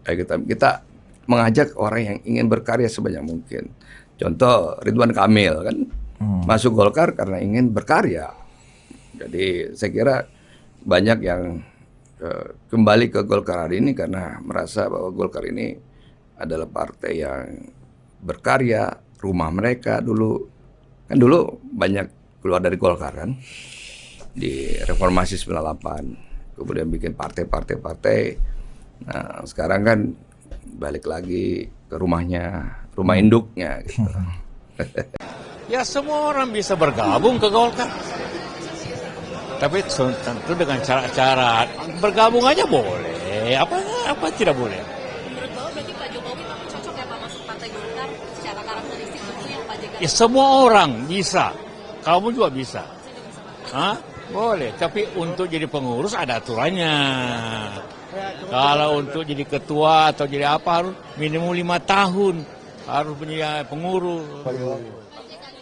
kita mengajak orang yang ingin berkarya sebanyak mungkin. Contoh Ridwan Kamil kan masuk Golkar karena ingin berkarya. Jadi saya kira banyak yang kembali ke Golkar hari ini karena merasa bahwa Golkar ini adalah partai yang berkarya. Rumah mereka dulu banyak keluar dari Golkar kan, di reformasi 98, kemudian bikin partai. Nah sekarang kan balik lagi ke rumah induknya gitu.
Ya semua orang bisa bergabung ke Golkar. Tapi tentu dengan cara-cara bergabung aja boleh. Apa tidak boleh?
Menurut Bapak berarti Pak Jokowi cocok ya Pak masuk Partai Golkar secara karakteristik itu yang Pak JK?
Ya semua orang bisa. Kamu juga bisa. Hah? Boleh. Tapi untuk jadi pengurus ada aturannya. Kalau untuk jadi ketua atau jadi apa harus minimum 5 tahun. Harus punya pengurus.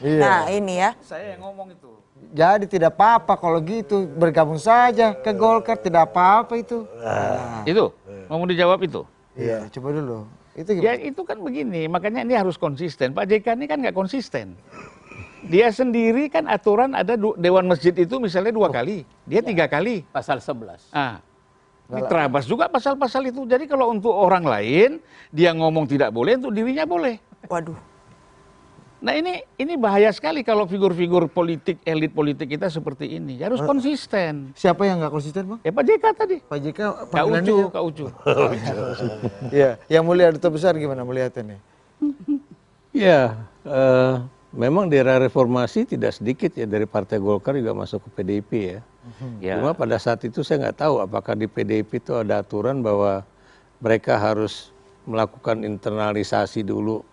Nah ini ya.
Saya yang ngomong itu.
Jadi tidak apa-apa kalau gitu, bergabung saja ke Golkar, tidak apa-apa itu.
Itu mau dijawab itu.
Iya, coba dulu. Itu
Ya
gimana?
itu kan begini, makanya ini harus konsisten. Pak JK ini kan nggak konsisten. Dia sendiri kan aturan ada Dewan Masjid itu misalnya 2 kali, dia 3 kali.
Pasal 11.
Ah, Diterabas juga pasal-pasal itu. Jadi kalau untuk orang lain dia ngomong tidak boleh, untuk dirinya boleh.
Waduh.
Nah ini bahaya sekali kalau figur-figur politik, elit politik kita seperti ini. Harus konsisten.
Siapa yang nggak konsisten, Bang?
Ya Pak JK tadi.
Pak JK
Kak Ucu.
Iya, yang mulia Duta Besar gimana melihatnya nih?
Ya, memang di era reformasi tidak sedikit ya dari Partai Golkar juga masuk ke PDIP ya. Cuma pada saat itu saya nggak tahu apakah di PDIP itu ada aturan bahwa mereka harus melakukan internalisasi dulu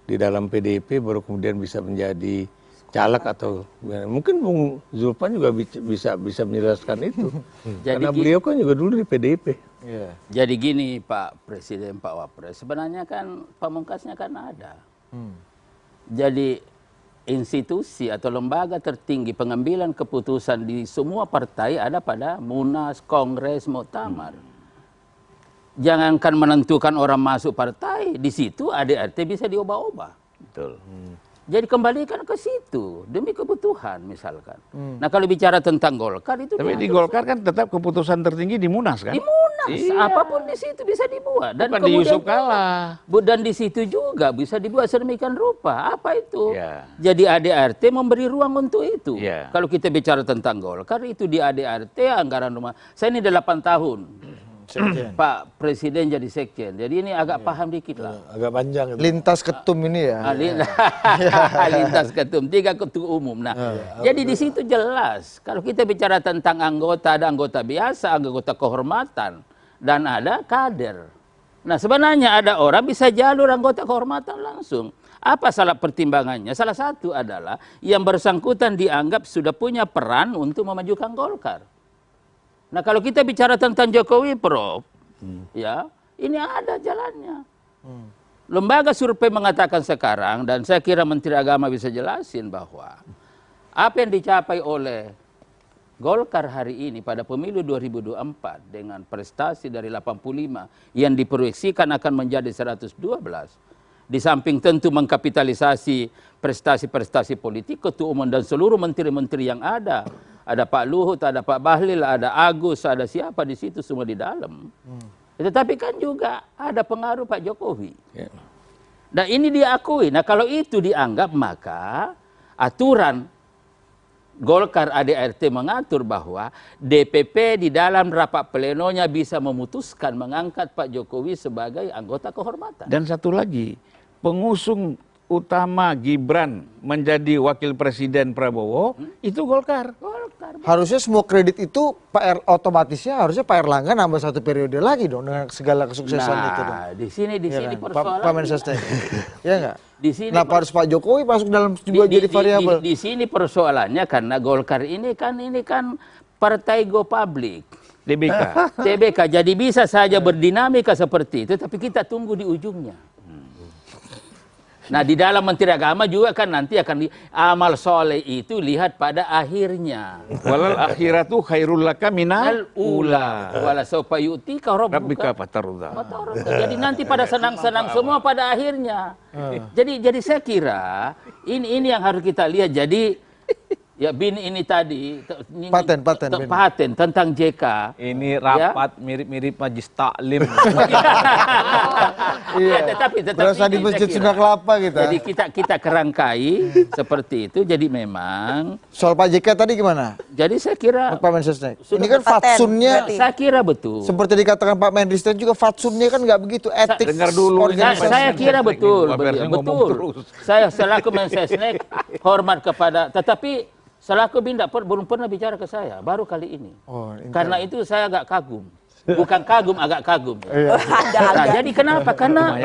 di dalam PDIP baru kemudian bisa menjadi caleg atau mungkin Bung Zulfan juga bisa menjelaskan itu. Karena beliau kan juga dulu di PDIP.
Jadi gini Pak Presiden, Pak Wapres, sebenarnya kan pamungkasnya kan ada. Jadi institusi atau lembaga tertinggi pengambilan keputusan di semua partai ada pada Munas, Kongres, Muktamar. Jangankan menentukan orang masuk partai, di situ ADRT bisa diubah-ubah. Betul. Jadi kembalikan ke situ demi kebutuhan misalkan. Nah kalau bicara tentang Golkar itu.
Tapi di Golkar kan tetap keputusan tertinggi di Munas kan?
Di Munas, apapun di situ bisa dibuat. Dan
bukan di Yusuf Kala.
Dan di situ juga bisa dibuat sedemikian rupa. Apa itu? Jadi ADRT memberi ruang untuk itu. Kalau kita bicara tentang Golkar itu di ADRT anggaran rumah. Saya ini 8 tahun. Pak Presiden jadi sekjen. Jadi ini agak paham dikit lah.
Agak panjang. Itu.
Lintas ketum ini ya.
Lintas ketum, 3 ketua umum. Nah, jadi di situ jelas. Kalau kita bicara tentang anggota, ada anggota biasa, anggota kehormatan, dan ada kader. Nah, sebenarnya ada orang bisa jalur anggota kehormatan langsung. Apa salah pertimbangannya? Salah satu adalah yang bersangkutan dianggap sudah punya peran untuk memajukan Golkar. Nah kalau kita bicara tentang Jokowi, Prof, ya ini ada jalannya. Lembaga survei mengatakan sekarang, dan saya kira Menteri Agama bisa jelasin bahwa apa yang dicapai oleh Golkar hari ini pada pemilu 2024 dengan prestasi dari 85 yang diproyeksikan akan menjadi 112, di samping tentu mengkapitalisasi prestasi-prestasi politik, ketua umum dan seluruh menteri-menteri yang ada Pak Luhut, ada Pak Bahlil, ada Agus, ada siapa di situ semua di dalam. Tetapi kan juga ada pengaruh Pak Jokowi. Nah ini diakui. Nah kalau itu dianggap maka aturan Golkar ADRT mengatur bahwa DPP di dalam rapat plenonya bisa memutuskan mengangkat Pak Jokowi sebagai anggota kehormatan.
Dan satu lagi, pengusung utama Gibran menjadi wakil presiden Prabowo itu Golkar.
Harusnya semua kredit itu otomatisnya harusnya Pak Erlangga nambah 1 periode lagi dong dengan segala kesuksesan itu dong.
Di sini persoalannya.
Pak Mensesnek. Ya enggak?
Di sini
kenapa harus Pak Jokowi masuk dalam jadi variabel?
Di sini persoalannya karena Golkar ini kan partai go public. TBK. Jadi bisa saja berdinamika seperti itu, tapi kita tunggu di ujungnya. Nah di dalam Menteri Agama juga kan nanti akan amal soleh itu lihat pada akhirnya.
Walal akhiratu khairul laka minal ula.
Wala sawfa yu'tika rabbuka
fatarudha.
Jadi nanti pada senang-senang semua pada akhirnya. Jadi saya kira ini yang harus kita lihat. Jadi ya bin ini tadi paten tentang JK.
Ini rapat mirip-mirip Majlis Taklim.
Iya.
Tetapi
berasa di Masjid Sunda Kelapa kita.
Jadi kita kerangkai seperti itu. Jadi memang
soal Pak JK tadi gimana?
Jadi saya kira
Pak Mensesnek. Ini kan fatsunnya.
Saya kira betul.
Seperti dikatakan Pak Menristek juga fatsunnya kan nggak begitu etik.
Dengar dulu.
Saya kira betul. Saya selaku Mensesnek hormat kepada, tetapi selaku bin belum pernah bicara ke saya, baru kali ini. Karena itu saya agak kagum. Bukan kagum, agak kagum. Nah, jadi kenapa? Karena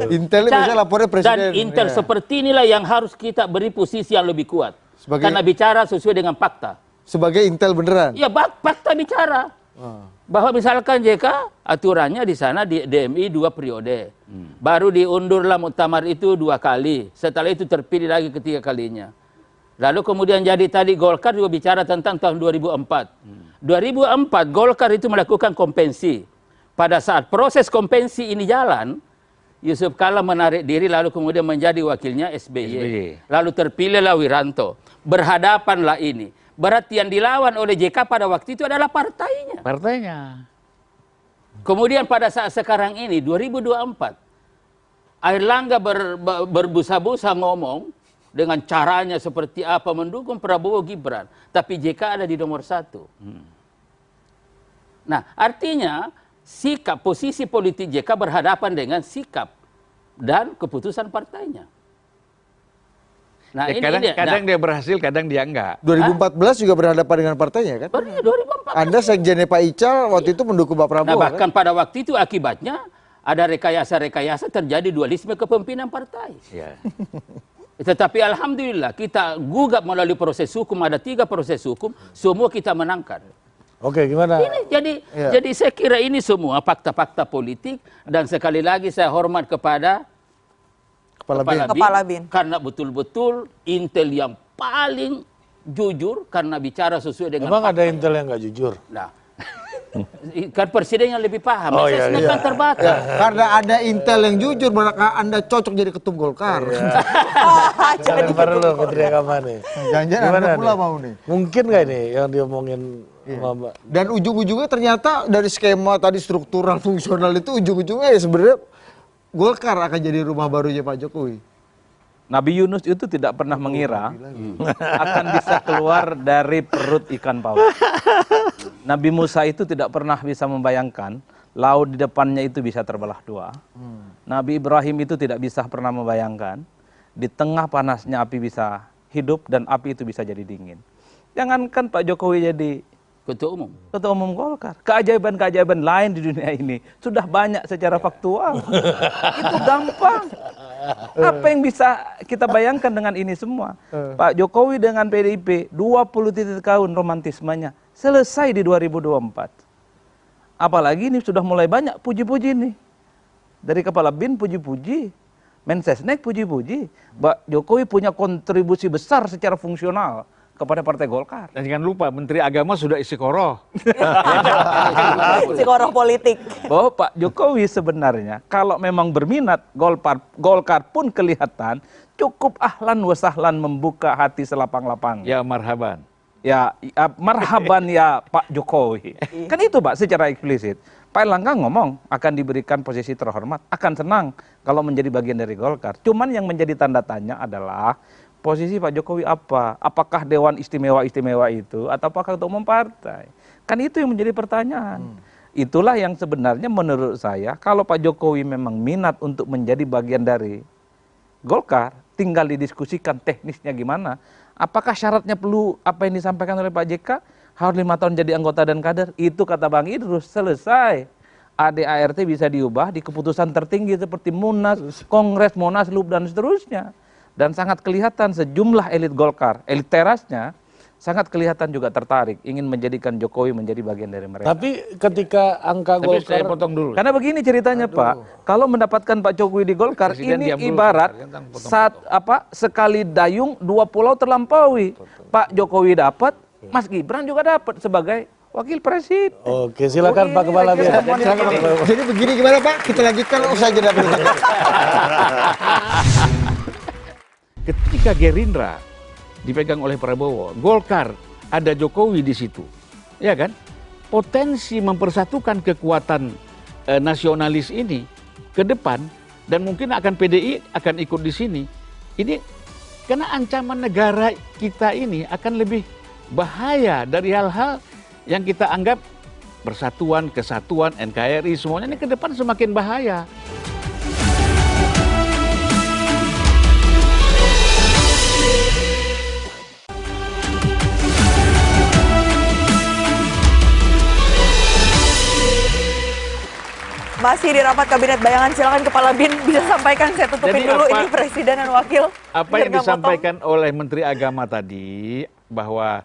Intel bisa lapornya presiden.
Dan Intel seperti inilah yang harus kita beri posisi yang lebih kuat. Karena bicara sesuai dengan fakta.
Sebagai Intel beneran?
Ya, fakta bicara. Bahwa misalkan JK aturannya di sana di DMI 2 periode. Baru diundurlah muktamar itu 2 kali. Setelah itu terpilih lagi ketiga kalinya. Lalu kemudian jadi tadi Golkar juga bicara tentang tahun 2004. 2004 Golkar itu melakukan kompensi. Pada saat proses kompensi ini jalan, Yusuf Kala menarik diri lalu kemudian menjadi wakilnya SBY. Lalu terpilihlah Wiranto. Berhadapanlah ini. Berarti yang dilawan oleh JK pada waktu itu adalah partainya. Kemudian pada saat sekarang ini 2024, Airlangga berbusa-busa ngomong dengan caranya seperti apa mendukung Prabowo Gibran, tapi JK ada di nomor 1. Nah, artinya sikap posisi politik JK berhadapan dengan sikap dan keputusan partainya. Nah,
Ya,
ini
kadang dia berhasil, kadang dia enggak.
2014 juga berhadapan dengan partainya kan?
2014.
Anda sekjennya Pak Ical waktu itu mendukung Pak Prabowo.
Nah, bahkan
kan?
pada waktu itu akibatnya ada rekayasa-rekayasa terjadi dualisme kepemimpinan partai.
Ya.
Tetapi alhamdulillah kita gugat melalui proses hukum, ada 3 proses hukum, semua kita menangkan.
Oke, gimana?
Jadi saya kira ini semua fakta-fakta politik, dan sekali lagi saya hormat kepada
Kepala BIN.
karena betul-betul intel yang paling jujur karena bicara sesuai dengan
Emang
fakta.
ada intel yang nggak jujur?
Nah, kan presiden yang lebih paham.
Oh,
Saya
iya.
kan terbatas.
Ya, karena ada intel yang jujur, maka Anda cocok jadi ketum Golkar.
Kita lempar dulu Menteri Agama nih.
Jangan-jangan
Gimana
Anda pula
nih?
mau nih.
Mungkin nggak ini yang diomongin sama Mbak?
Dan ujung-ujungnya ternyata dari skema tadi struktural fungsional itu ujung-ujungnya ya sebenarnya Golkar akan jadi rumah barunya Pak Jokowi.
Nabi Yunus itu tidak pernah mengira akan bisa keluar dari perut ikan paus. Nabi Musa itu tidak pernah bisa membayangkan laut di depannya itu bisa terbelah 2. Nabi Ibrahim itu tidak bisa pernah membayangkan di tengah panasnya api bisa hidup dan api itu bisa jadi dingin. Jangankan Pak Jokowi jadi
Ketua Umum
Golkar, keajaiban-keajaiban lain di dunia ini sudah banyak secara faktual. Itu gampang. Apa yang bisa kita bayangkan dengan ini semua? Pak Jokowi dengan PDIP 20 titik tahun romantismenya selesai di 2024. Apalagi ini sudah mulai banyak puji-puji nih. Dari Kepala BIN puji-puji, Mensesnek puji-puji. Pak Jokowi punya kontribusi besar secara fungsional kepada Partai Golkar.
Dan jangan lupa Menteri Agama sudah istiqoroh.
Psikologi politik.
Bahwa Pak Jokowi sebenarnya kalau memang berminat, Golkar pun kelihatan cukup ahlan wa sahlan membuka hati selapang-lapang.
Ya marhaban.
Ya, marhaban ya Pak Jokowi. Kan itu Pak secara eksplisit. Pak Erlangga ngomong akan diberikan posisi terhormat, akan senang kalau menjadi bagian dari Golkar. Cuman yang menjadi tanda tanya adalah posisi Pak Jokowi apa? Apakah Dewan Istimewa-Istimewa itu atau apakah Ketua Umum Partai? Kan itu yang menjadi pertanyaan. Itulah yang sebenarnya menurut saya kalau Pak Jokowi memang minat untuk menjadi bagian dari Golkar, tinggal didiskusikan teknisnya gimana. Apakah syaratnya perlu apa yang disampaikan oleh Pak JK? Harus 5 tahun jadi anggota dan kader? Itu kata Bang Idrus, selesai. ADART bisa diubah di keputusan tertinggi seperti Munas, Kongres, Munaslup dan seterusnya. Dan sangat kelihatan sejumlah elit Golkar, elit terasnya, sangat kelihatan juga tertarik ingin menjadikan Jokowi menjadi bagian dari mereka.
Tapi ketika angka
Tapi
Golkar,
saya potong dulu.
Karena begini ceritanya Pak, kalau mendapatkan Pak Jokowi di Golkar,
Presiden
ini
diam dulu,
ibarat sekali dayung 2 pulau terlampaui. Pak Jokowi dapat, Mas Gibran juga dapat sebagai wakil presiden.
Oke, silakan Pak Kepala BIN.
Jadi begini gimana Pak? Kita lanjutkan usai jeda berikut.
Ketika Gerindra dipegang oleh Prabowo, Golkar ada Jokowi di situ, ya kan? Potensi mempersatukan kekuatan nasionalis ini ke depan dan mungkin akan PDI akan ikut di sini. Ini karena ancaman negara kita ini akan lebih bahaya dari hal-hal yang kita anggap persatuan, kesatuan, NKRI semuanya ini ke depan semakin bahaya.
Masih di rapat kabinet bayangan, silakan Kepala BIN bisa sampaikan, saya tutupin
Jadi
dulu
apa-
ini Presiden dan Wakil.
Apa
Biar
yang
nggak motong.
disampaikan oleh Menteri Agama tadi bahwa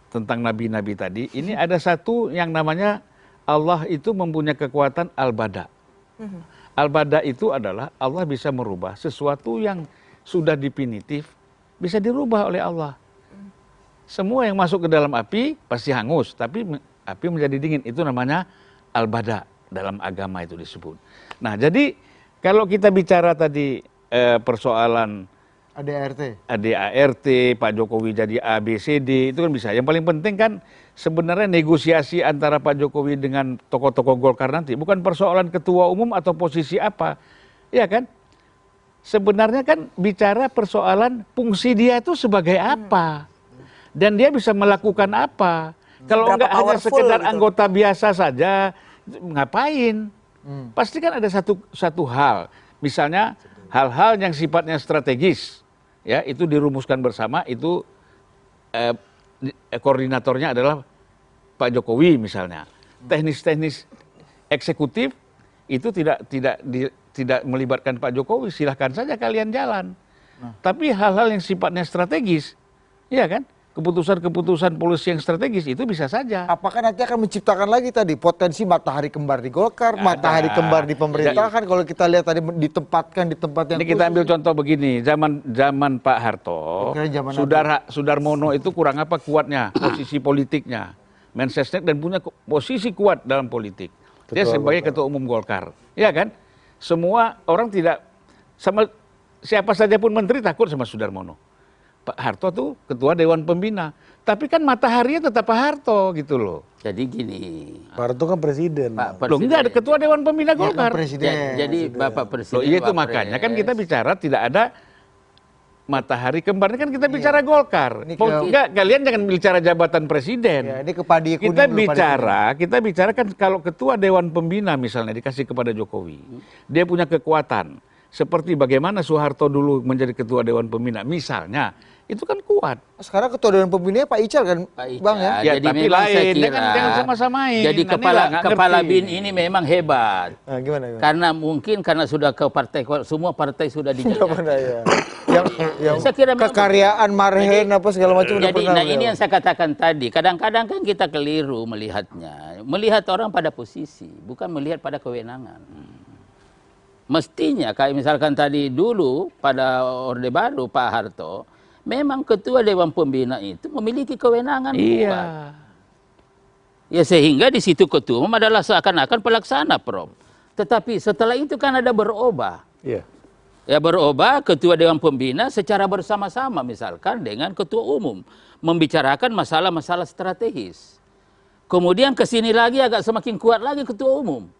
tentang nabi-nabi tadi, ini ada satu yang namanya Allah itu mempunyai kekuatan al-bada. Al-bada itu adalah Allah bisa merubah sesuatu yang sudah definitif, bisa dirubah oleh Allah. Semua yang masuk ke dalam api pasti hangus, tapi api menjadi dingin. Itu namanya al-bada, dalam agama itu disebut. Nah, jadi kalau kita bicara tadi persoalan ADART, Pak Jokowi jadi ABCD, itu kan bisa. Yang paling penting kan sebenarnya negosiasi antara Pak Jokowi dengan tokoh-tokoh Golkar nanti bukan persoalan ketua umum atau posisi apa, ya kan? Sebenarnya kan bicara persoalan fungsi dia itu sebagai apa, dan dia bisa melakukan apa. Kalau enggak hanya sekedar gitu, anggota biasa saja, ngapain? Pasti kan ada satu hal, misalnya hal-hal yang sifatnya strategis, ya itu dirumuskan bersama, itu koordinatornya adalah Pak Jokowi misalnya. Teknis-teknis eksekutif itu tidak melibatkan Pak Jokowi, silahkan saja kalian jalan. Tapi hal-hal yang sifatnya strategis, ya kan? Keputusan-keputusan polisi yang strategis itu bisa saja.
Apakah nanti akan menciptakan lagi tadi potensi matahari kembar di Golkar, matahari kembar di pemerintahan? Kalau kita lihat tadi ditempatkan di tempat yang
ini kita ambil contoh begini, zaman Pak Harto, Sudarmono itu kurang apa kuatnya posisi politiknya, Mensesnek, dan punya posisi kuat dalam politik. Dia sebagai ketua umum Golkar, ya kan? Semua orang tidak sama, siapa saja pun menteri takut sama Sudarmono. Pak Harto tuh ketua Dewan Pembina, tapi kan mataharinya tetap Pak Harto gitu loh.
Jadi gini,
Pak Harto kan presiden.
Loh enggak ada ketua Dewan Pembina Golkar.
Jadi Bapak Presiden.
Loh iya itu makanya kan kita bicara tidak ada matahari kembarnya, kan kita bicara Golkar. Enggak, kalian jangan bicara jabatan presiden.
Ini kepadi kuning,
kita bicara kan kalau ketua Dewan Pembina misalnya dikasih kepada Jokowi, dia punya kekuatan. Seperti bagaimana Soeharto dulu menjadi ketua Dewan Pembina misalnya, itu kan kuat.
Sekarang ketua Dewan Pembina Pak Ical kan, Bang ya?
Ya jadi tapi lain, jangan sama-samain.
Jadi kepala BIN ini memang hebat.
Nah, gimana?
Karena sudah ke partai, semua partai sudah dijajah.
yang saya kira kekaryaan Marhen apa segala macam.
Jadi ini yang saya katakan tadi, kadang-kadang kan kita keliru melihatnya. Melihat orang pada posisi, bukan melihat pada kewenangan. Mestinya kayak misalkan tadi dulu pada Orde Baru Pak Harto, memang ketua Dewan Pembina itu memiliki kewenangan kuat. Ya sehingga di situ ketua umum adalah seakan-akan pelaksana, Prof. Tetapi setelah itu kan ada berubah. Ya berubah ketua Dewan Pembina secara bersama-sama misalkan dengan ketua umum membicarakan masalah-masalah strategis. Kemudian kesini lagi agak semakin kuat lagi ketua umum.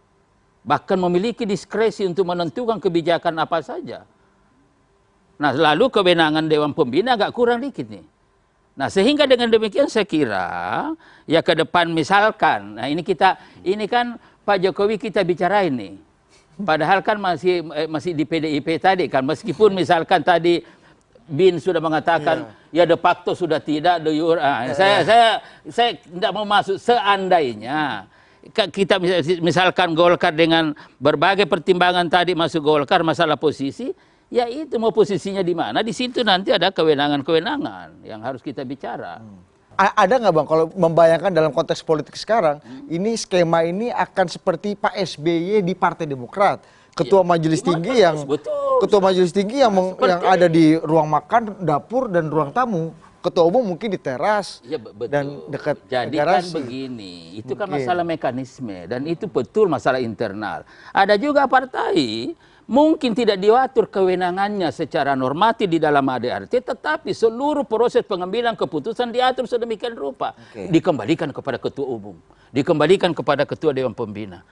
Bahkan memiliki diskresi untuk menentukan kebijakan apa saja. Nah, lalu kewenangan Dewan Pembina agak kurang dikit nih. Nah, sehingga dengan demikian saya kira ya ke depan misalkan, nah ini kan Pak Jokowi kita bicarain nih. Padahal kan masih di PDIP tadi kan, meskipun misalkan tadi BIN sudah mengatakan ya de facto sudah tidak, de jure. Saya tidak mau masuk seandainya kita misalkan Golkar dengan berbagai pertimbangan tadi masuk Golkar masalah posisi, ya itu mau posisinya di mana, di situ nanti ada kewenangan-kewenangan yang harus kita bicara.
Ada nggak Bang, kalau membayangkan dalam konteks politik sekarang, ini skema ini akan seperti Pak SBY di Partai Demokrat, ketua majelis tinggi yang ada di ruang makan, dapur dan ruang tamu. Ketua umum mungkin di teras dan dekat
jadi kan begini, itu kan masalah mekanisme dan itu betul masalah internal. Ada juga partai mungkin tidak diatur kewenangannya secara normatif di dalam ADART, tetapi seluruh proses pengambilan keputusan diatur sedemikian rupa, dikembalikan kepada ketua umum, dikembalikan kepada ketua Dewan Pembina.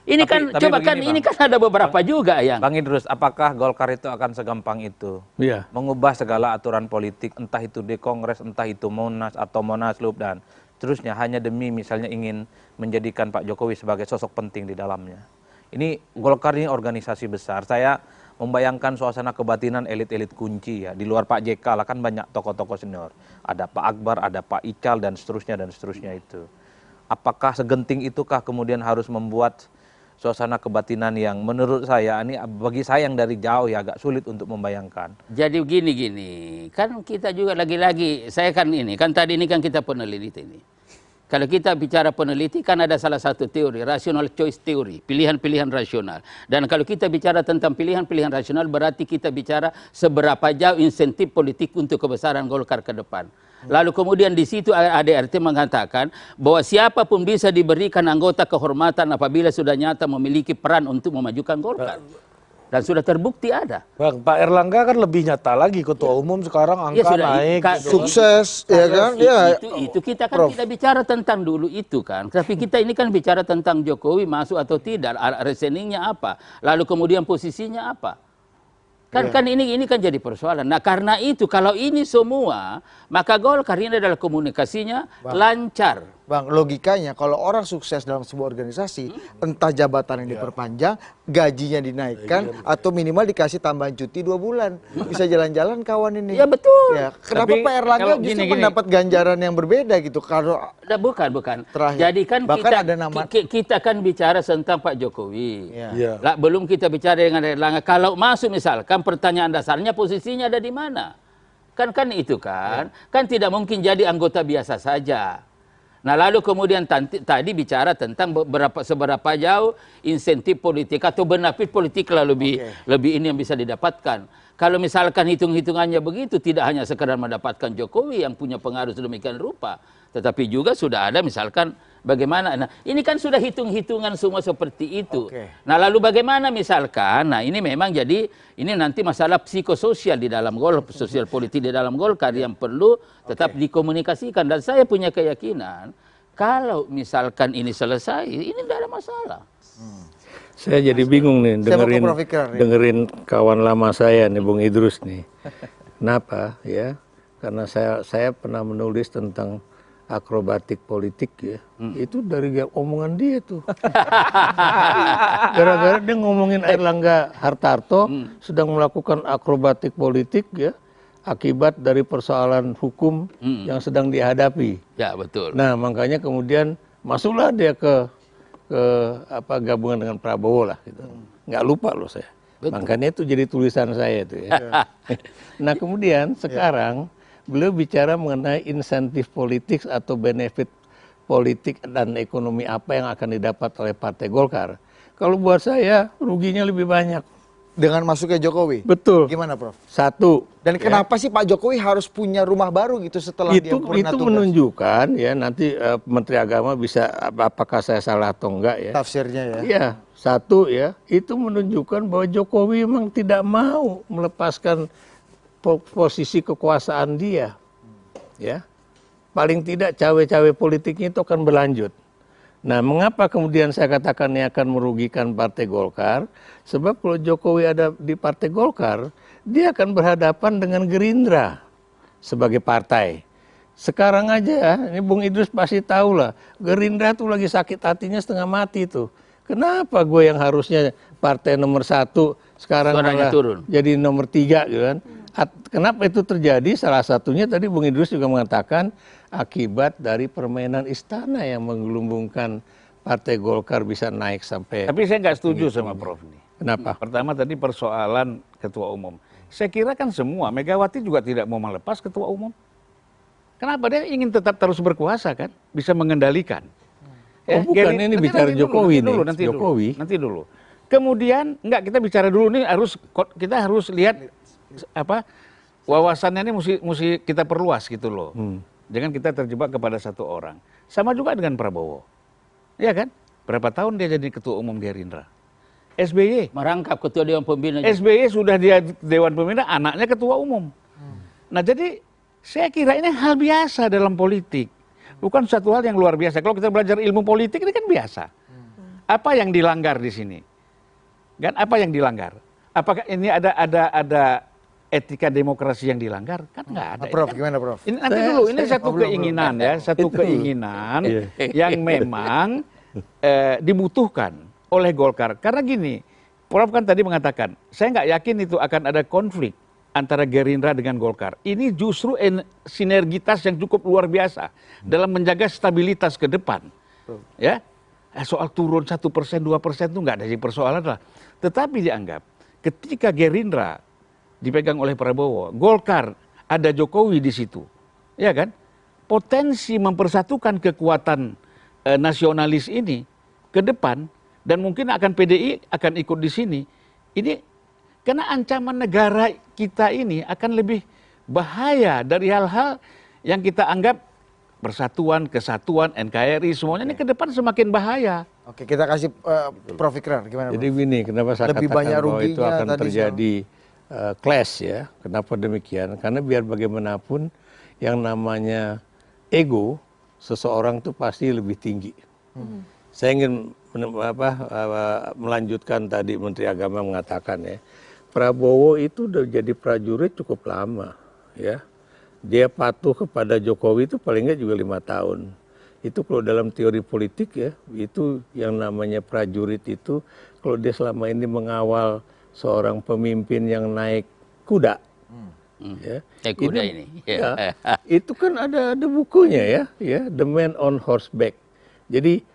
Ini kan coba kan ini kan ada beberapa juga yang
Bang Idrus, apakah Golkar itu akan segampang itu mengubah segala aturan politik, entah itu di Kongres, entah itu Monas atau Munaslup dan seterusnya, hanya demi misalnya ingin menjadikan Pak Jokowi sebagai sosok penting di dalamnya? Ini Golkar ini organisasi besar. Saya membayangkan suasana kebatinan elit-elit kunci ya, di luar Pak JK lah kan banyak tokoh-tokoh senior, ada Pak Akbar, ada Pak Ical dan seterusnya itu. Apakah segenting itukah kemudian harus membuat suasana kebatinan yang menurut saya ini bagi saya yang dari jauh ya agak sulit untuk membayangkan.
Jadi gini, kan kita juga lagi-lagi, saya kan ini, kan tadi ini kan kita peneliti ini. Kalau kita bicara peneliti kan ada salah satu teori, rational choice theory, pilihan-pilihan rasional. Dan kalau kita bicara tentang pilihan-pilihan rasional berarti kita bicara seberapa jauh insentif politik untuk kebesaran Golkar ke depan. Lalu kemudian di situ ADART mengatakan bahwa siapapun bisa diberikan anggota kehormatan apabila sudah nyata memiliki peran untuk memajukan Golkar. Dan sudah terbukti ada.
Bang, Pak Erlangga kan lebih nyata lagi ketua umum sekarang angka
sudah,
naik.
Sukses, ya kan? Ya.
Itu kita kan tidak bicara tentang dulu itu kan. Tapi kita ini kan bicara tentang Jokowi masuk atau tidak, reasoningnya apa, lalu kemudian posisinya apa. Kan ini kan jadi persoalan. Nah karena itu kalau ini semua, maka Golkar ini adalah komunikasinya lancar.
Bang, logikanya kalau orang sukses dalam sebuah organisasi, entah jabatan yang diperpanjang, gajinya dinaikkan, atau minimal dikasih tambahan cuti 2 bulan. Bisa jalan-jalan kawan ini.
Ya betul.
Ya, kenapa
Tapi
Pak Erlangga
kalau
justru
gini.
mendapat ganjaran yang berbeda gitu? Kalau
Bukan.
Terakhir.
Jadi kan
Bahkan ada nama-
kita kan bicara tentang Pak Jokowi.
Iya.
Lah, belum kita bicara dengan Erlangga. Kalau masuk misalkan pertanyaan dasarnya posisinya ada di mana? Kan itu kan. Kan tidak mungkin jadi anggota biasa saja. Nah lalu kemudian tadi bicara tentang seberapa jauh insentif politik atau benefit politik lah lebih ini yang bisa didapatkan. Kalau misalkan hitung-hitungannya begitu, tidak hanya sekedar mendapatkan Jokowi yang punya pengaruh sedemikian rupa, tetapi juga sudah ada misalkan bagaimana. Nah ini kan sudah hitung-hitungan semua seperti itu. Nah lalu bagaimana misalkan, nah ini memang jadi ini nanti masalah psikososial di dalam Golkar, sosial politik di dalam Golkar yang perlu tetap dikomunikasikan. Dan saya punya keyakinan kalau misalkan ini selesai, ini tidak ada masalah.
Saya jadi bingung nih dengerin kawan lama saya nih Bung Idrus nih. Kenapa ya? Karena saya pernah menulis tentang akrobatik politik ya. Itu dari omongan dia tuh. Gara-gara dia ngomongin Erlangga Hartarto sedang melakukan akrobatik politik ya, akibat dari persoalan hukum yang sedang dihadapi.
Ya betul.
Nah makanya kemudian masuklah dia ke gabungan dengan Prabowo lah gitu. Nggak lupa loh saya. Makanya itu jadi tulisan saya itu ya. Nah kemudian sekarang beliau bicara mengenai insentif politik atau benefit politik dan ekonomi apa yang akan didapat oleh Partai Golkar. Kalau buat saya ruginya lebih banyak.
dengan masuknya Jokowi.
Betul.
Gimana Prof?
Satu.
Dan kenapa sih Pak Jokowi harus punya rumah baru gitu setelah dia purna
Itu
tugas?
menunjukkan ya nanti Menteri Agama bisa apakah saya salah atau enggak ya.
Tafsirnya ya.
Iya, satu ya, itu menunjukkan bahwa Jokowi memang tidak mau melepaskan posisi kekuasaan dia. Ya. Paling tidak cawe-cawe politiknya itu akan berlanjut. Nah, mengapa kemudian saya katakan ini akan merugikan Partai Golkar? Sebab kalau Jokowi ada di Partai Golkar, dia akan berhadapan dengan Gerindra sebagai partai. Sekarang aja, ini Bung Idrus pasti tahu lah, Gerindra tuh lagi sakit hatinya setengah mati tuh. Kenapa gue yang harusnya partai nomor 1 sekarang malah turun jadi nomor 3 gitu kan? Kenapa itu terjadi? Salah satunya tadi Bung Idrus juga mengatakan akibat dari permainan istana yang menggelumbungkan Partai Golkar bisa naik sampai.
Tapi saya nggak setuju sama Prof ini.
Kenapa?
Pertama tadi persoalan ketua umum. Saya kira kan semua, Megawati juga tidak mau melepas ketua umum. Kenapa? Dia ingin tetap terus berkuasa kan, bisa mengendalikan.
Oh bukan, ini bicara Jokowi nih.
Nanti dulu. Kemudian enggak, kita bicara dulu nih, kita harus lihat apa wawasannya ini mesti kita perluas gitu loh. Jangan kita terjebak kepada satu orang. Sama juga dengan Prabowo. Iya kan? Berapa tahun dia jadi ketua umum Gerindra? SBY
merangkap ketua Dewan Pembina.
SBY sudah dia Dewan Pembina, anaknya ketua umum. Nah, jadi saya kira ini hal biasa dalam politik. Bukan satu hal yang luar biasa. Kalau kita belajar ilmu politik ini kan biasa. Apa yang dilanggar di sini? Kan apa yang dilanggar? Apakah ini ada etika demokrasi yang dilanggar? Kan nggak ada.
Prof, gimana Prof?
Ini nanti dulu, ini satu keinginan ya, satu keinginan yang memang dibutuhkan oleh Golkar. Karena gini, Prof kan tadi mengatakan, saya nggak yakin itu akan ada konflik antara Gerindra dengan Golkar. Ini justru sinergitas yang cukup luar biasa dalam menjaga stabilitas ke depan. Ya, soal turun 1%, 2% itu nggak ada persoalan lah. Tetapi dianggap ketika Gerindra dipegang oleh Prabowo, Golkar ada Jokowi di situ, ya kan? Potensi mempersatukan kekuatan nasionalis ini ke depan dan mungkin akan PDI akan ikut di sini. Ini karena ancaman negara kita ini akan lebih bahaya dari hal-hal yang kita anggap persatuan, kesatuan, NKRI, semuanya ini ke depan semakin bahaya.
Oke, kita kasih Prof Ikrar, gimana?
Jadi
Bro?
gini, kenapa saya
Lebih
katakan
banyak
bahwa itu
ruginya
akan
tadi
terjadi clash ya. Kenapa demikian? Karena biar bagaimanapun yang namanya ego seseorang itu pasti lebih tinggi. Saya ingin melanjutkan tadi Menteri Agama mengatakan ya, Prabowo itu udah jadi prajurit cukup lama ya. Dia patuh kepada Jokowi itu paling nggak juga 5 tahun. Itu kalau dalam teori politik ya, itu yang namanya prajurit itu kalau dia selama ini mengawal seorang pemimpin yang naik kuda. Ya,
Kuda ini.
Ya, itu kan ada bukunya ya, The Man on Horseback. Jadi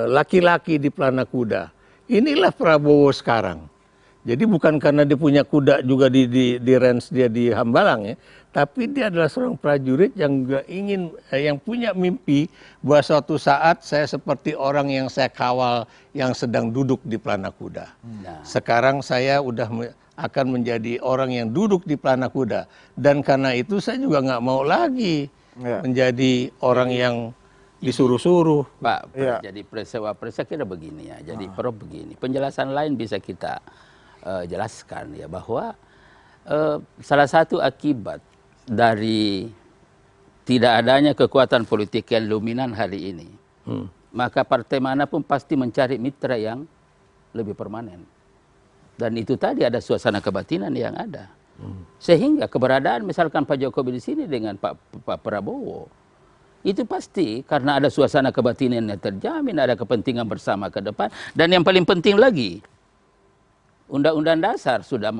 laki-laki di pelana kuda. Inilah Prabowo sekarang. Jadi bukan karena dia punya kuda juga di range dia di Hambalang ya, tapi dia adalah seorang prajurit yang juga ingin yang punya mimpi bahwa suatu saat saya seperti orang yang saya kawal yang sedang duduk di pelana kuda. Sekarang saya udah akan menjadi orang yang duduk di pelana kuda, dan karena itu saya juga nggak mau lagi menjadi orang yang disuruh-suruh.
Pak, jadi Wapres saya kira begini ya. Jadi Prof begini, penjelasan lain bisa kita jelaskan ya, bahwa salah satu akibat dari tidak adanya kekuatan politik yang dominan hari ini, maka partai manapun pasti mencari mitra yang lebih permanen. Dan itu tadi ada suasana kebatinan yang ada. Sehingga keberadaan misalkan Pak Jokowi di sini dengan Pak Prabowo, itu pasti karena ada suasana kebatinan yang terjamin, ada kepentingan bersama ke depan. Dan yang paling penting lagi, Undang-Undang Dasar sudah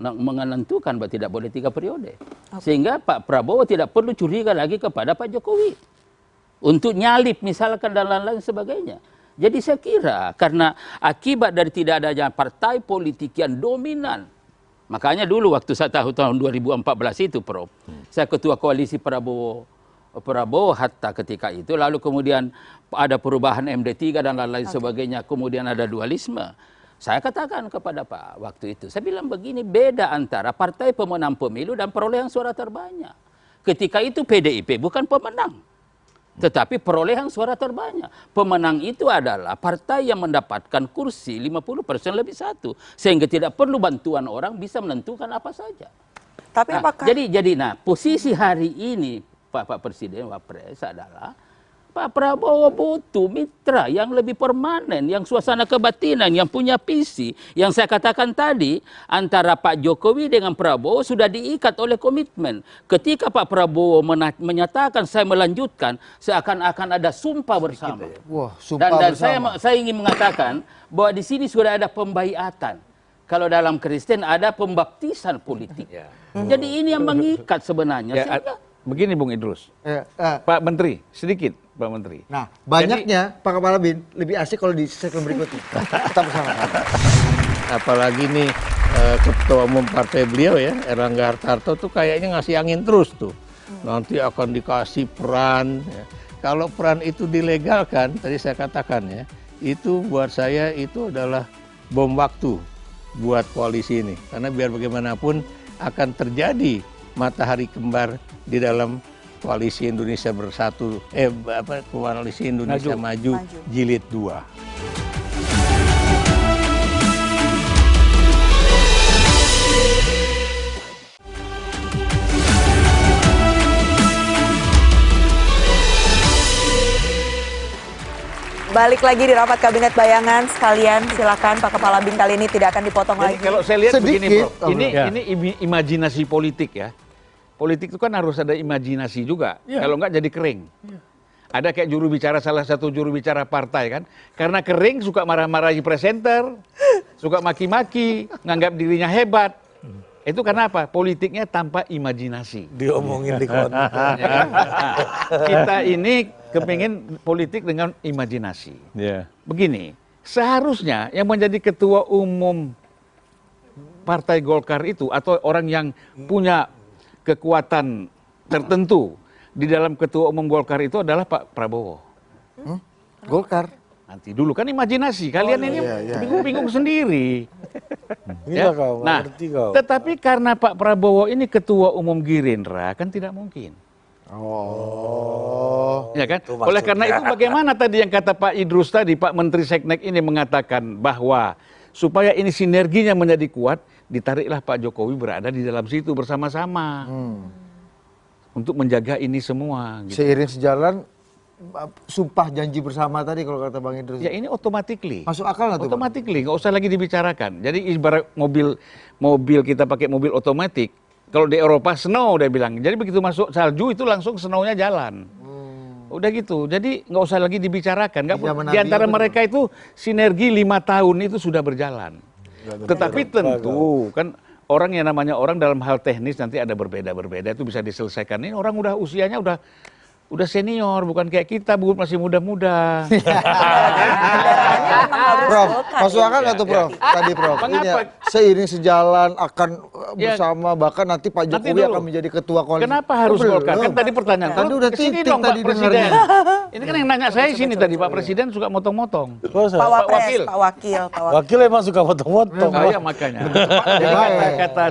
menentukan bahwa tidak boleh 3 periode. Sehingga Pak Prabowo tidak perlu curiga lagi kepada Pak Jokowi untuk nyalip misalkan dan lain-lain sebagainya. Jadi saya kira karena akibat dari tidak adanya partai politik yang dominan, makanya dulu waktu saya tahun 2014 itu Prof, saya ketua koalisi Prabowo Hatta ketika itu, lalu kemudian ada perubahan MD3 dan lain-lain sebagainya, kemudian ada dualisme. Saya katakan kepada Pak waktu itu, saya bilang begini, beda antara partai pemenang pemilu dan perolehan suara terbanyak. Ketika itu PDIP bukan pemenang, tetapi perolehan suara terbanyak. Pemenang itu adalah partai yang mendapatkan kursi 50% lebih 1, sehingga tidak perlu bantuan orang, bisa menentukan apa saja.
Tapi apakah
jadi posisi hari ini Pak Presiden Wapres adalah Pak Prabowo butuh mitra yang lebih permanen, yang suasana kebatinan, yang punya visi. Yang saya katakan tadi, antara Pak Jokowi dengan Prabowo sudah diikat oleh komitmen. Ketika Pak Prabowo menyatakan saya melanjutkan, seakan-akan ada sumpah bersama.
Wah, sumpah
dan
bersama.
saya ingin mengatakan bahwa di sini sudah ada pembaiatan. Kalau dalam Kristen ada pembaptisan politik. Jadi ini yang mengikat sebenarnya.
Begini Bung Idrus, Pak Menteri, sedikit Pak Menteri.
Nah, banyaknya Pak Kepala BIN lebih asik kalau di segmen berikutnya. Tetap bersama kami.
Apalagi nih ketua umum partai beliau ya, Erlangga Hartarto tuh kayaknya ngasih angin terus tuh. Nanti akan dikasih peran. Ya. Kalau peran itu dilegalkan, tadi saya katakan ya, itu buat saya itu adalah bom waktu buat koalisi ini. Karena biar bagaimanapun akan terjadi matahari kembar di dalam koalisi Indonesia Bersatu, koalisi Indonesia Maju Jilid 2.
balik lagi di rapat kabinet bayangan sekalian, silakan Pak Kepala BIN kali ini tidak akan dipotong
Jadi
lagi.
kalau saya lihat begini Prof, ini
Ya.
imajinasi politik ya. Politik itu kan harus ada imajinasi juga, kalau enggak jadi kering. Ada kayak juru bicara, salah satu juru bicara partai kan, karena kering suka marah-marahi presenter, suka maki-maki, nganggap dirinya hebat. Itu karena apa? Politiknya tanpa imajinasi.
Diomongin di konten.
Kita ini kepingin politik dengan imajinasi. Begini, seharusnya yang menjadi ketua umum Partai Golkar itu, atau orang yang punya kekuatan tertentu di dalam ketua umum Golkar itu adalah Pak Prabowo.
Golkar.
Nanti dulu kan imajinasi, kalian ini bingung-bingung sendiri. Ya? Nah, tetapi karena Pak Prabowo ini ketua umum Gerindra kan tidak mungkin.
Oh.
Ya kan? Oleh karena itu bagaimana tadi yang kata Pak Idrus tadi, Pak Menteri Seknek ini mengatakan bahwa supaya ini sinerginya menjadi kuat, ditariklah Pak Jokowi berada di dalam situ bersama-sama untuk menjaga ini semua. Gitu.
Seiring sejalan sumpah janji bersama tadi kalau kata Bang Idrus.
Ya ini automatically.
Masuk akal nggak tuh?
Automatically, nggak usah lagi dibicarakan. Jadi ibarat mobil kita pakai mobil otomatis. Kalau di Eropa snow dia bilang. Jadi begitu masuk salju itu langsung snownya jalan. Udah gitu. Jadi nggak usah lagi dibicarakan. Di antara mereka itu sinergi 5 tahun itu sudah berjalan. Tetapi tentu kan orang yang namanya orang dalam hal teknis nanti ada berbeda-berbeda itu bisa diselesaikan. Ini orang udah usianya udah senior, bukan kayak kita, Bu, masih muda-muda.
Prof, masuk akal nggak tuh Prof? Tadi Prof, ini ya, seiring sejalan akan bersama, bahkan nanti Pak Jokowi akan menjadi ketua koalisi.
Kenapa harus Golkar? Kan tadi pertanyaan.
Tadi udah
kesini
titik
dong
tadi
Pak Presiden.
dengarnya.
Ini kan yang nanya saya sini tadi, Pak Presiden suka motong-motong.
Pak Wapres, Pak Wakil.
Wakil emang suka potong-potong.
Saya makanya. Kata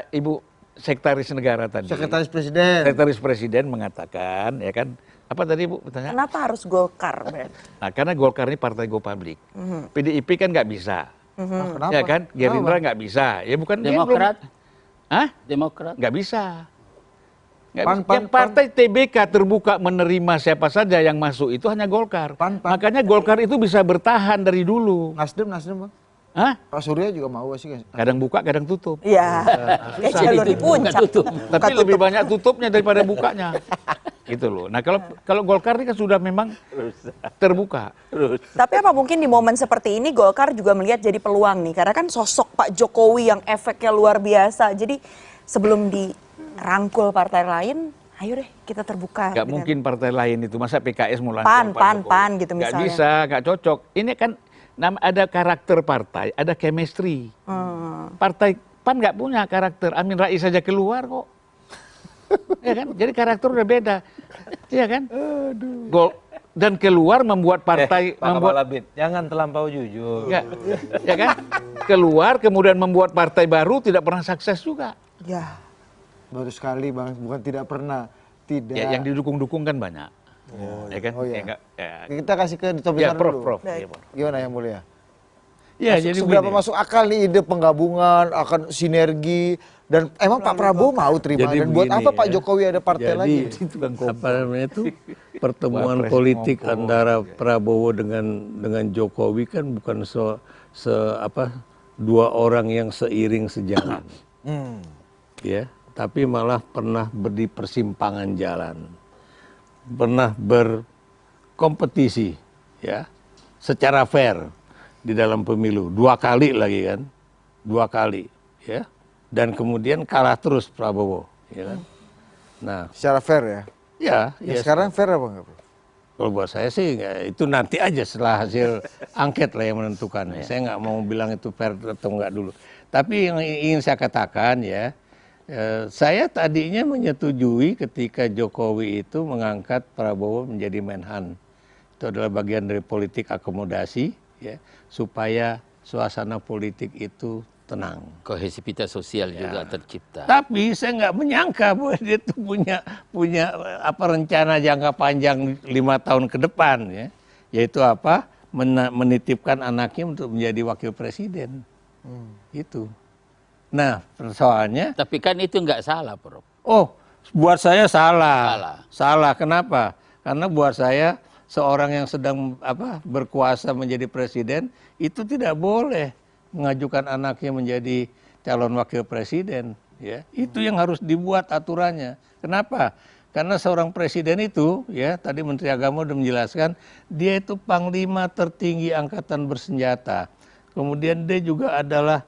Ibu Sekretaris Negara tadi.
Sekretaris Presiden.
Sekretaris Presiden mengatakan, ya kan, apa tadi Bu bertanya?
Kenapa harus Golkar?
Nah, karena Golkar ini partai go public. PDIP kan nggak bisa.
Kenapa?
Ya kan? Gerindra nggak bisa. Ya bukan
Demokrat?
Hah?
Demokrat?
Nggak bisa. Yang partai TBK terbuka menerima siapa saja yang masuk itu hanya Golkar. Makanya Golkar itu bisa bertahan dari dulu.
Nasdem Bang.
Hah?
Pak Surya juga mau sih.
Kadang buka, kadang tutup.
Iya. Jalur di puncak.
Tapi lebih banyak tutupnya daripada bukanya. Gitu loh. Nah kalau Golkar ini kan sudah memang terbuka.
Tapi apa mungkin di momen seperti ini Golkar juga melihat jadi peluang nih? Karena kan sosok Pak Jokowi yang efeknya luar biasa. Jadi sebelum dirangkul partai lain, ayo deh kita terbuka.
Gak mungkin partai lain itu. Masa PKS mulai
PAN gitu misalnya.
Gak bisa, gak cocok. Ini kan ada karakter partai, ada chemistry. Partai PAN nggak punya karakter. Amin Rais saja keluar kok. Ya kan? Jadi karakter udah beda. Iya kan? Dan keluar membuat partai
jangan terlampau jujur.
Ya kan? Keluar kemudian membuat partai baru tidak pernah sukses juga.
Ya.
Baru sekali Bang, bukan tidak pernah. Tidak.
Ya, yang didukung-dukung kan banyak. Ya kan?
Oh, ya.
Ya.
Kita kasih ke topik dulu.
Prof.
Gimana yang mulia?
Ya, jadi
seberapa masuk akal nih ide penggabungan, akan sinergi, dan emang Pak Prabowo mau terima, dan buat apa Pak Jokowi ada partai lagi?
Apa namanya itu pertemuan politik antara Prabowo dengan Jokowi kan bukan dua orang yang seiring sejalan, ya, tapi malah pernah di persimpangan jalan, pernah berkompetisi, ya, secara fair. Di dalam pemilu 2 kali lagi kan, 2 kali, ya, dan kemudian kalah terus Prabowo, ya kan. Nah,
secara fair ya.
Ya,
sekarang fair apa enggak?
Kalau buat saya sih itu nanti aja setelah hasil angket lah yang menentukan. Saya nggak mau bilang itu fair atau enggak dulu. Tapi yang ingin saya katakan ya, saya tadinya menyetujui ketika Jokowi itu mengangkat Prabowo menjadi Menhan. Itu adalah bagian dari politik akomodasi, ya, supaya suasana politik itu tenang.
Kohesivitas sosial juga tercipta.
Tapi saya nggak menyangka bahwa dia itu punya rencana jangka panjang 5 tahun ke depan, ya, yaitu menitipkan anaknya untuk menjadi wakil presiden. Itu. Nah, persoalannya.
Tapi kan itu nggak salah, Prof.
Oh, buat saya salah. Salah. Kenapa? Karena buat saya seorang yang sedang berkuasa menjadi presiden itu tidak boleh mengajukan anaknya menjadi calon wakil presiden, ya. Itu yang harus dibuat aturannya. Kenapa? Karena seorang presiden itu, ya, tadi Menteri Agama sudah menjelaskan, dia itu panglima tertinggi angkatan bersenjata. Kemudian dia juga adalah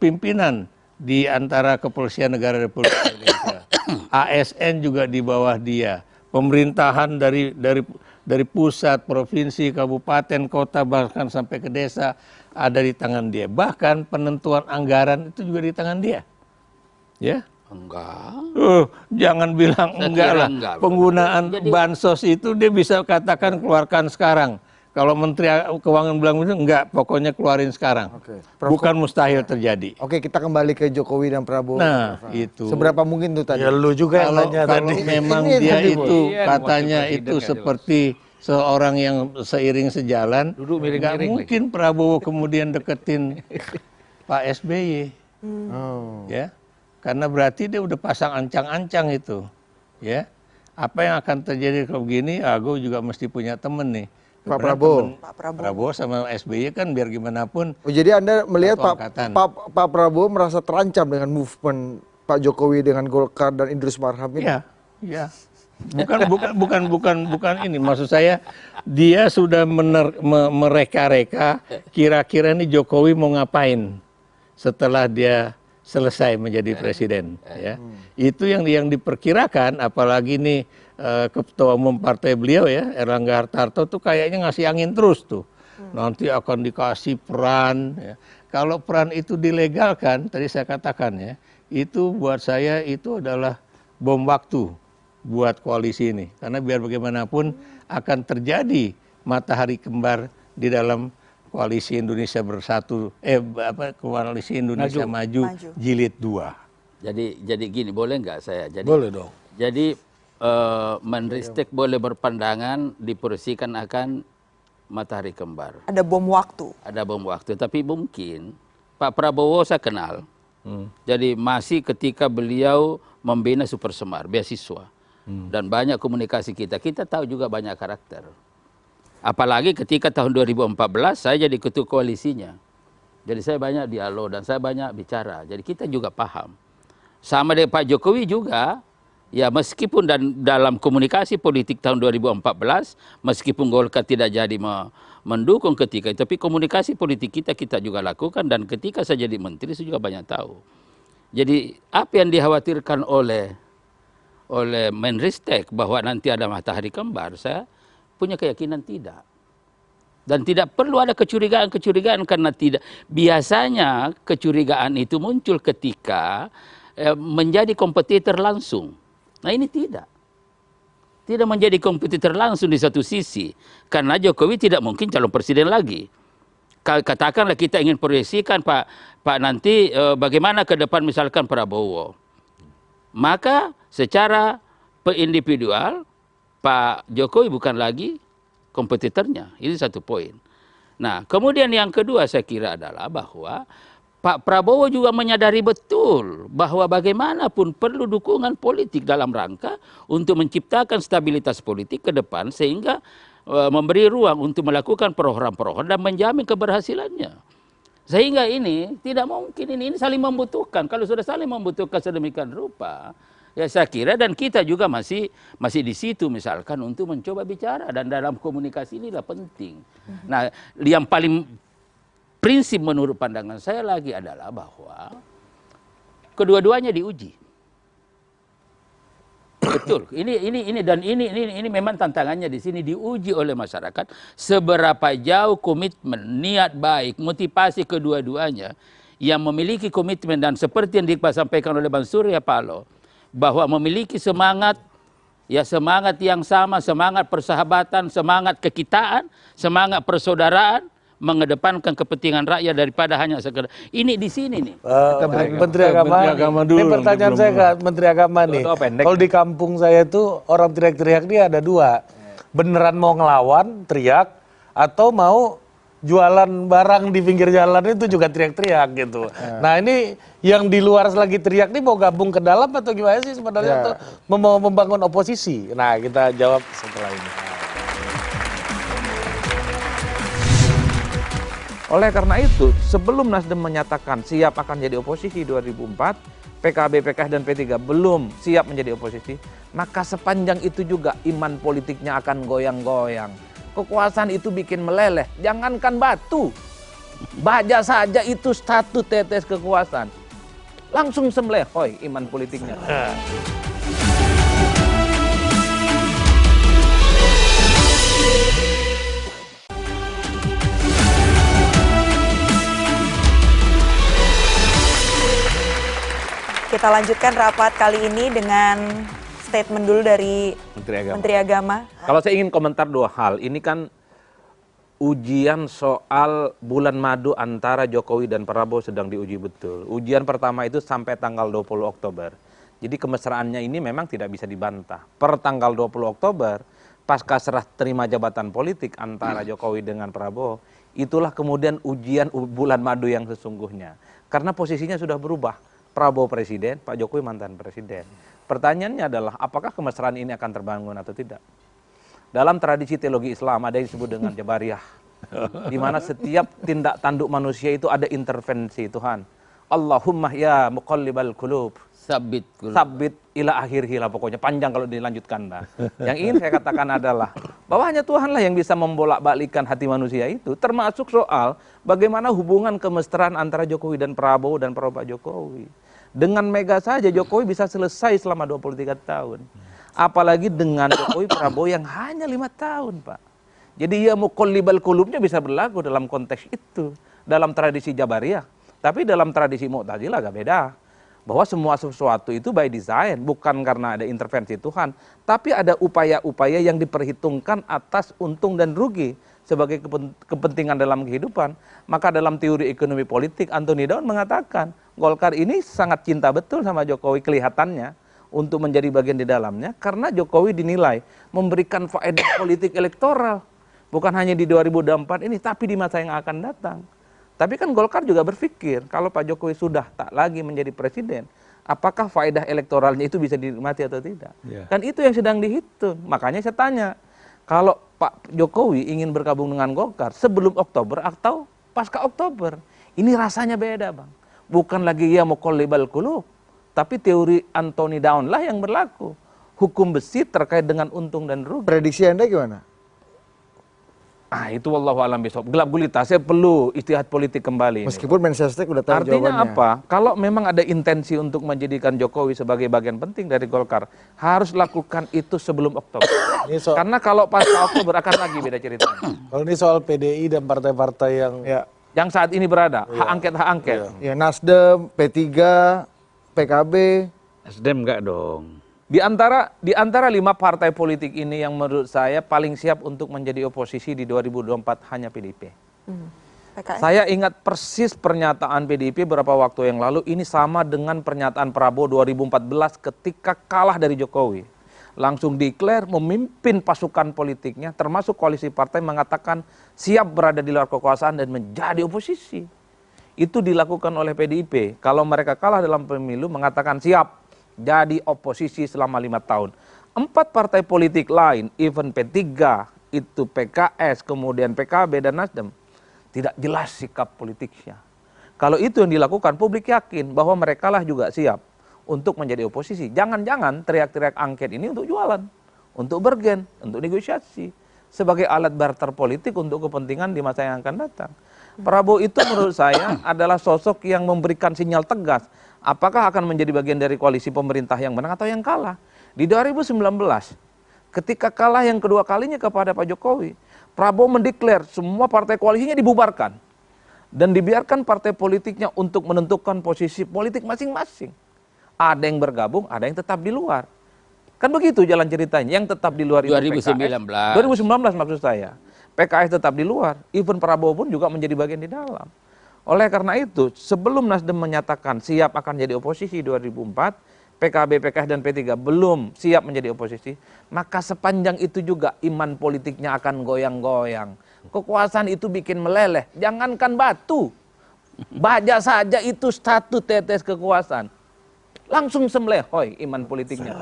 pimpinan di antara Kepolisian Negara Republik Indonesia. ASN juga di bawah dia. Pemerintahan dari pusat, provinsi, kabupaten, kota, bahkan sampai ke desa ada di tangan dia. Bahkan penentuan anggaran itu juga di tangan dia. Ya?
Enggak.
Jangan bilang enggak lah. Penggunaan bansos itu dia bisa katakan keluarkan sekarang. Kalau Menteri Keuangan bilang itu enggak, pokoknya keluarin sekarang. Bukan mustahil terjadi.
Oke, kita kembali ke Jokowi dan Prabowo.
Nah, itu.
Seberapa mungkin tuh tadi?
Ya lu juga yang nanya
Kalau
tadi.
memang
Ini
dia
tadi,
itu
Iya,
katanya
wakil
itu
presiden
seperti seorang yang seiring sejalan,
Duduk
nggak
miring-miring
mungkin Prabowo kemudian deketin Pak SBY. Ya, karena berarti dia udah pasang ancang-ancang itu. Ya, apa yang akan terjadi kalau begini? Gue juga mesti punya temen nih.
Pak Prabowo.
Pak Prabowo.
Prabowo sama SBY kan biar gimana pun.
Oh, jadi Anda melihat
Satu
Pak
angkatan.
Prabowo merasa terancam dengan movement Pak Jokowi dengan Golkar dan Idrus Marham ini?
Iya, iya. Bukan ini. Maksud saya dia sudah mereka-reka kira-kira nih Jokowi mau ngapain setelah dia selesai menjadi presiden. Ya, itu yang diperkirakan. Apalagi nih ketua umum partai beliau ya Erlangga Hartarto tuh kayaknya ngasih angin terus tuh. Nanti akan dikasih peran. Ya. Kalau peran itu dilegalkan, tadi saya katakan ya, itu buat saya itu adalah bom waktu buat koalisi ini. Karena biar bagaimanapun akan terjadi matahari kembar di dalam koalisi Indonesia Bersatu, koalisi Indonesia Maju Jilid 2.
Jadi gini, boleh nggak saya?
Boleh dong.
Jadi Menristek boleh berpandangan diprosikan akan matahari kembar.
Ada bom waktu.
Ada bom waktu, tapi mungkin Pak Prabowo saya kenal. Jadi masih ketika beliau membina Super Semar, beasiswa. Dan banyak komunikasi kita tahu juga banyak karakter. Apalagi ketika tahun 2014 saya jadi ketua koalisinya. Jadi saya banyak dialog dan saya banyak bicara. Jadi kita juga paham. Sama dengan Pak Jokowi juga, ya meskipun dalam komunikasi politik tahun 2014, meskipun Golkar tidak jadi mendukung ketika itu, tapi komunikasi politik kita juga lakukan, dan ketika saya jadi menteri saya juga banyak tahu. Jadi apa yang dikhawatirkan oleh Menristek bahwa nanti ada matahari kembar, saya punya keyakinan tidak. Dan tidak perlu ada kecurigaan-kecurigaan karena tidak. Biasanya kecurigaan itu muncul ketika menjadi kompetitor langsung. Nah ini tidak menjadi kompetitor langsung di satu sisi, karena Jokowi tidak mungkin calon presiden lagi. Katakanlah kita ingin proyeksikan Pak nanti bagaimana ke depan misalkan Prabowo, maka secara individual Pak Jokowi bukan lagi kompetitornya. Ini satu poin. Nah kemudian yang kedua saya kira adalah bahwa Pak Prabowo juga menyadari betul bahwa bagaimanapun perlu dukungan politik dalam rangka untuk menciptakan stabilitas politik ke depan sehingga memberi ruang untuk melakukan program-program dan menjamin keberhasilannya. Sehingga ini tidak mungkin ini saling membutuhkan. Kalau sudah saling membutuhkan sedemikian rupa, ya saya kira dan kita juga masih di situ misalkan untuk mencoba bicara, dan dalam komunikasi inilah penting. Nah, yang paling prinsip menurut pandangan saya lagi adalah bahwa kedua-duanya diuji. Betul. Ini memang tantangannya di sini, diuji oleh masyarakat seberapa jauh komitmen, niat baik, motivasi kedua-duanya yang memiliki komitmen, dan seperti yang disampaikan oleh Bang Surya Paloh bahwa memiliki semangat yang sama, semangat persahabatan, semangat kekitaan, semangat persaudaraan, mengedepankan kepentingan rakyat daripada hanya sekedar ini di sini nih.
Menteri Agama dulu. Ini pertanyaan saya ke Menteri Agama nih. Kalau di kampung saya tuh orang teriak-teriak dia ada dua. Beneran mau ngelawan, teriak, atau mau jualan barang di pinggir jalan itu juga teriak-teriak gitu. Nah ini yang di luar lagi teriak nih mau gabung ke dalam atau gimana sih sebenarnya tuh mau membangun oposisi? Nah kita jawab setelah ini.
Oleh karena itu, sebelum Nasdem menyatakan siap akan jadi oposisi 2004, PKB, PKS, dan P3 belum siap menjadi oposisi, maka sepanjang itu juga iman politiknya akan goyang-goyang. Kekuasaan itu bikin meleleh, jangankan batu, baja saja itu satu tetes kekuasaan. Langsung sembelehoi iman politiknya.
Kita lanjutkan rapat kali ini dengan statement dulu dari Menteri Agama.
Kalau saya ingin komentar dua hal, ini kan ujian soal bulan madu antara Jokowi dan Prabowo sedang diuji betul. Ujian pertama itu sampai tanggal 20 Oktober. Jadi kemesraannya ini memang tidak bisa dibantah. Per tanggal 20 Oktober, pasca serah terima jabatan politik antara Jokowi dengan Prabowo, itulah kemudian ujian bulan madu yang sesungguhnya. Karena posisinya sudah berubah. Prabowo presiden, Pak Jokowi mantan presiden. Pertanyaannya adalah apakah kemesraan ini akan terbangun atau tidak? Dalam tradisi teologi Islam ada yang disebut dengan Jabariyah, di mana setiap tindak tanduk manusia itu ada intervensi Tuhan. Allahumma ya muqallibal qulub,
Sabit.
sabit ila akhirih lah, pokoknya panjang kalau dilanjutkan. Nah, yang ingin saya katakan adalah bahwa hanya Tuhanlah yang bisa membolak-balikkan hati manusia itu, termasuk soal bagaimana hubungan kemesraan antara Jokowi dan Prabowo dan Prabowo Pak Jokowi. Dengan Mega saja Jokowi bisa selesai selama 23 tahun. Apalagi dengan Jokowi Prabowo yang hanya 5 tahun, Pak. Jadi ya muqallibal qulubnya bisa berlaku dalam konteks itu. Dalam tradisi Jabariyah. Tapi dalam tradisi Mu'tazilah agak beda. Bahwa semua sesuatu itu by design. Bukan karena ada intervensi Tuhan. Tapi ada upaya-upaya yang diperhitungkan atas untung dan rugi. Sebagai kepentingan dalam kehidupan. Maka dalam teori ekonomi politik, Anthony Down mengatakan, Golkar ini sangat cinta betul sama Jokowi kelihatannya. Untuk menjadi bagian di dalamnya, karena Jokowi dinilai memberikan faedah politik elektoral, bukan hanya di 2024 ini, tapi di masa yang akan datang. Tapi kan Golkar juga berpikir, kalau Pak Jokowi sudah tak lagi menjadi presiden, apakah faedah elektoralnya itu bisa dinikmati atau tidak? Kan itu yang sedang dihitung. Makanya saya tanya, kalau Pak Jokowi ingin bergabung dengan Golkar sebelum Oktober atau pasca Oktober, ini rasanya beda, Bang. Bukan lagi ya muqallibal qulub, tapi teori Anthony Down lah yang berlaku. Hukum besi terkait dengan untung dan rugi.
Prediksi Anda gimana?
Itu wallahu alam bisawab. Gelap gulita, saya perlu istihad politik kembali.
Meskipun Mensesnek udah tahu
artinya
jawabannya.
apa? Kalau memang ada intensi untuk menjadikan Jokowi sebagai bagian penting dari Golkar, harus lakukan itu sebelum Oktober. Karena kalau pas Oktober akan lagi beda ceritanya.
Kalau ini soal PDI dan partai-partai
yang saat ini berada, hak angket.
Ya, Nasdem, P3, PKB.
Nasdem enggak dong.
Di antara 5 partai politik ini yang menurut saya paling siap untuk menjadi oposisi di 2024 hanya PDIP.
PKS.
Saya ingat persis pernyataan PDIP beberapa waktu yang lalu, ini sama dengan pernyataan Prabowo 2014 ketika kalah dari Jokowi. Langsung declare memimpin pasukan politiknya, termasuk koalisi partai, mengatakan siap berada di luar kekuasaan dan menjadi oposisi. Itu dilakukan oleh PDIP. Kalau mereka kalah dalam pemilu, mengatakan siap jadi oposisi selama 5 tahun. 4 partai politik lain, even P3, itu PKS, kemudian PKB dan Nasdem, tidak jelas sikap politiknya. Kalau itu yang dilakukan, publik yakin bahwa mereka lah juga siap untuk menjadi oposisi. Jangan-jangan teriak-teriak angket ini untuk jualan, untuk bergen, untuk negosiasi, sebagai alat barter politik untuk kepentingan di masa yang akan datang. Prabowo itu menurut saya adalah sosok yang memberikan sinyal tegas apakah akan menjadi bagian dari koalisi pemerintah yang menang atau yang kalah. Di 2019, ketika kalah yang kedua kalinya kepada Pak Jokowi, Prabowo mendeklar semua partai koalisinya dibubarkan dan dibiarkan partai politiknya untuk menentukan posisi politik masing-masing. Ada yang bergabung, ada yang tetap di luar. Kan begitu jalan ceritanya. Yang tetap di luar itu
2019.
PKS. 2019 maksud saya. PKS tetap di luar, even Prabowo pun juga menjadi bagian di dalam. Oleh karena itu, sebelum Nasdem menyatakan siap akan jadi oposisi 2004, PKB, PKS, dan P3 belum siap menjadi oposisi, maka sepanjang itu juga iman politiknya akan goyang-goyang. Kekuasaan itu bikin meleleh, jangankan batu, baja saja itu satu tetes kekuasaan. Langsung semlehoi iman politiknya.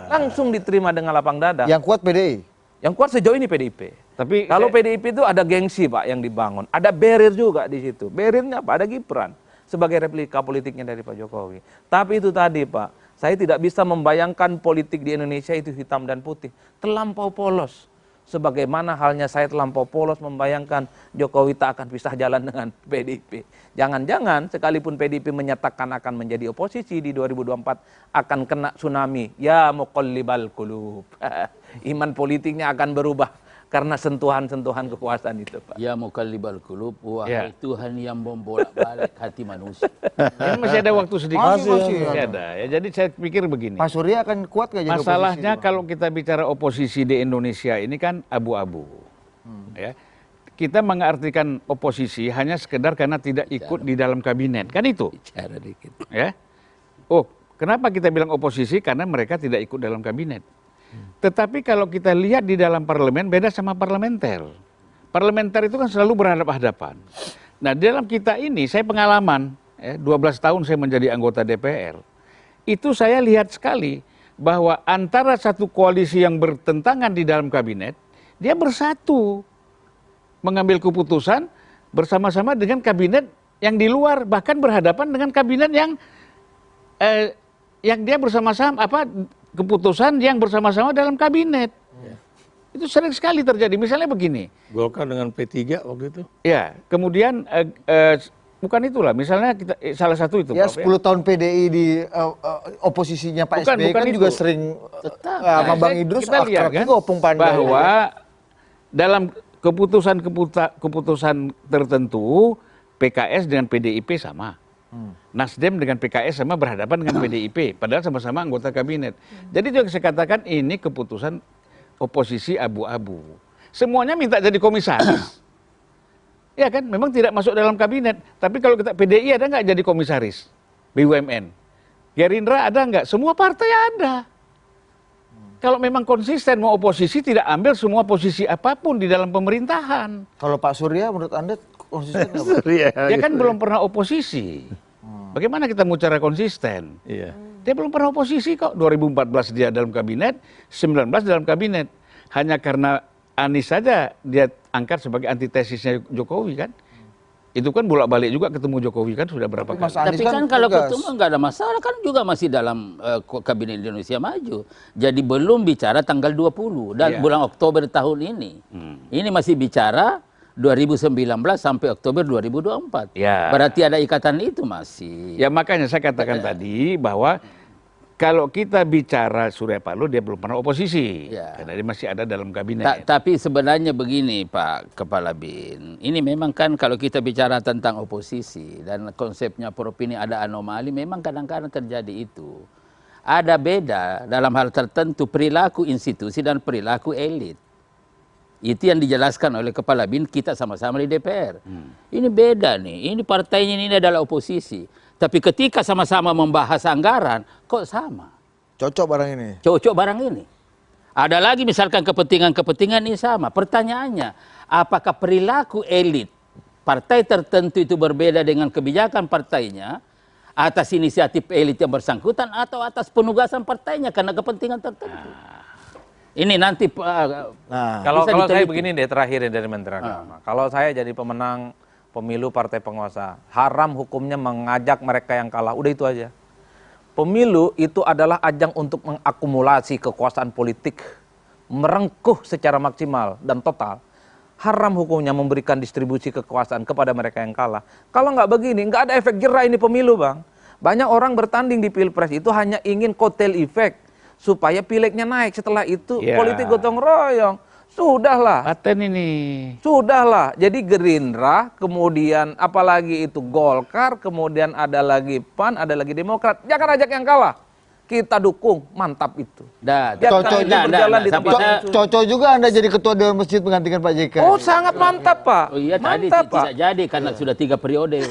Langsung diterima dengan lapang dada.
Yang kuat PDI?
Yang kuat sejauh ini PDIP.
Tapi
kalau PDIP itu ada gengsi, Pak, yang dibangun. Ada barrier juga di situ. Barriernya apa? Ada Gibran sebagai replika politiknya dari Pak Jokowi. Tapi itu tadi, Pak, saya tidak bisa membayangkan politik di Indonesia itu hitam dan putih. Terlampau polos. Sebagaimana halnya saya terlampau polos membayangkan Jokowi tak akan pisah jalan dengan PDIP. Jangan-jangan sekalipun PDIP menyatakan akan menjadi oposisi di 2024 akan kena tsunami. Ya muqallibal qulub. Iman politiknya akan berubah karena sentuhan-sentuhan kekuasaan itu, Pak.
Ya muqallibal qulub, wahai Tuhan yang membolak-balik hati manusia.
Ini masih ada waktu sedikit.
Masih
ada. Ya, jadi saya pikir begini.
Pak Surya akan kuat gak jadi
Masalahnya
oposisi?
kalau kita bicara oposisi di Indonesia ini kan abu-abu. Ya. kita mengartikan oposisi hanya sekedar karena tidak ikut di dalam kabinet, kan itu?
Bicara dikit.
Ya. Oh, kenapa kita bilang oposisi? Karena mereka tidak ikut dalam kabinet. Tetapi kalau kita lihat di dalam parlemen beda sama parlementer. Parlementer itu kan selalu berhadapan-hadapan. Nah, di dalam kita ini saya pengalaman, 12 tahun saya menjadi anggota DPR. Itu saya lihat sekali bahwa antara satu koalisi yang bertentangan di dalam kabinet, dia bersatu mengambil keputusan bersama-sama dengan kabinet yang di luar, bahkan berhadapan dengan kabinet yang dia bersama-sama keputusan yang bersama-sama dalam kabinet. Itu sering sekali terjadi. Misalnya begini.
Golkar dengan P3 waktu itu.
Ya, kemudian bukan itulah. Misalnya kita salah satu itu.
Ya,
Prof,
10 tahun PDI di oposisinya Pak SBY kan
itu.
juga sering sama Bang Idrus
kita lihat kan bahwa dalam keputusan tertentu PKS dengan PDIP sama. Nasdem dengan PKS sama berhadapan dengan PDIP, padahal sama-sama anggota kabinet. Jadi itu yang saya katakan ini keputusan oposisi abu-abu. Semuanya minta jadi komisaris. Ya kan, memang tidak masuk dalam kabinet. Tapi kalau kita PDI ada nggak jadi komisaris BUMN? Gerindra ada nggak? Semua partai ada. Kalau memang konsisten mau oposisi tidak ambil semua posisi apapun di dalam pemerintahan.
Kalau Pak Surya menurut Anda konsisten nggak?
Dia kan belum pernah oposisi. Bagaimana kita mau cara konsisten?
Iya.
Dia belum pernah oposisi kok. 2014 dia dalam kabinet, 19 dalam kabinet. Hanya karena Anies saja dia angkat sebagai antitesisnya Jokowi kan. Itu kan bolak-balik juga ketemu Jokowi kan sudah berapa kali.
Tapi kan kalau ketemu nggak ada masalah kan juga masih dalam kabinet Indonesia Maju. Jadi belum bicara tanggal 20 dan bulan Oktober tahun ini. Ini masih bicara 2019 sampai Oktober 2024.
Ya.
Berarti ada ikatan itu masih.
Ya makanya saya katakan tadi bahwa kalau kita bicara Surya Paloh dia belum pernah oposisi.
Ya.
Karena dia masih ada dalam kabinet.
Tapi sebenarnya begini Pak Kepala BIN. Ini memang kan kalau kita bicara tentang oposisi dan konsepnya Prof ini ada anomali, memang kadang-kadang terjadi itu. Ada beda dalam hal tertentu perilaku institusi dan perilaku elit. Itu yang dijelaskan oleh Kepala BIN kita sama-sama di DPR. Ini beda nih, ini partainya ini adalah oposisi. Tapi ketika sama-sama membahas anggaran, kok sama?
Cocok barang ini.
Cocok barang ini. Ada lagi misalkan kepentingan-kepentingan ini sama. Pertanyaannya, apakah perilaku elit partai tertentu itu berbeda dengan kebijakan partainya atas inisiatif elit yang bersangkutan atau atas penugasan partainya karena kepentingan tertentu? Ini nanti
kalau saya begini deh terakhir dari Menteri Agama. Kalau saya jadi pemenang pemilu partai penguasa, haram hukumnya mengajak mereka yang kalah. Udah itu aja. Pemilu itu adalah ajang untuk mengakumulasi kekuasaan politik, merengkuh secara maksimal dan total. Haram hukumnya memberikan distribusi kekuasaan kepada mereka yang kalah. Kalau nggak begini, nggak ada efek jerah ini pemilu, Bang. Banyak orang bertanding di Pilpres itu hanya ingin kotel efek supaya pileknya naik. Setelah itu politik gotong royong. Sudahlah.
Paten ini.
Sudahlah. Jadi Gerindra, kemudian apalagi itu Golkar, kemudian ada lagi PAN, ada lagi Demokrat. Jangan ajak yang kalah. Kita dukung, mantap itu.
Cocok juga Anda jadi ketua Dewan Masjid menggantikan Pak JK.
Oh, sangat mantap, Pak.
Oh iya,
mantap,
tadi tidak jadi karena sudah 3 periode.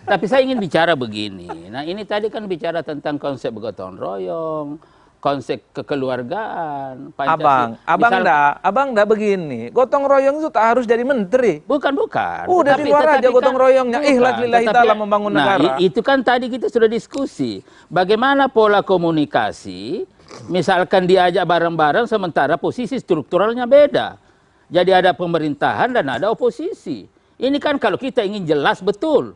Tapi saya ingin bicara begini. Nah, ini tadi kan bicara tentang konsep gotong royong, konsep kekeluargaan.
Abang dah begini. Gotong royong itu tak harus jadi menteri.
Bukan.
Udah di luar aja gotong royongnya. Ikhlas lillahi ta'ala membangun negara.
Itu kan tadi kita sudah diskusi. Bagaimana pola komunikasi, misalkan diajak bareng-bareng sementara posisi strukturalnya beda. Jadi ada pemerintahan dan ada oposisi. Ini kan kalau kita ingin jelas betul.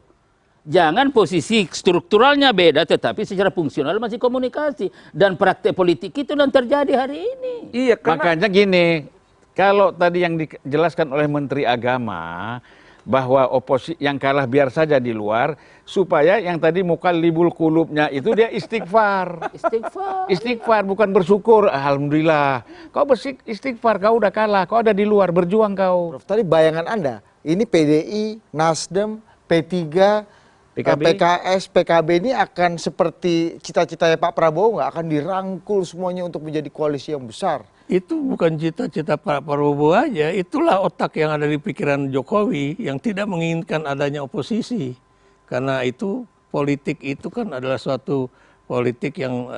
Jangan posisi strukturalnya beda, tetapi secara fungsional masih komunikasi. Dan praktek politik itu yang terjadi hari ini.
Iya,
makanya gini, kalau tadi yang dijelaskan oleh Menteri Agama, bahwa oposisi yang kalah biar saja di luar, supaya yang tadi mukallibul qulubnya itu dia istighfar. Istighfar, bukan bersyukur. Alhamdulillah. Kau istighfar, kau udah kalah, kau ada di luar, berjuang kau.
Prof, tadi bayangan Anda, ini PDI, Nasdem, P3, PKS, PKB ini akan seperti cita-citanya Pak Prabowo nggak akan dirangkul semuanya untuk menjadi koalisi yang besar.
Itu bukan cita-cita Pak Prabowo aja, itulah otak yang ada di pikiran Jokowi yang tidak menginginkan adanya oposisi. Karena itu politik itu kan adalah suatu politik yang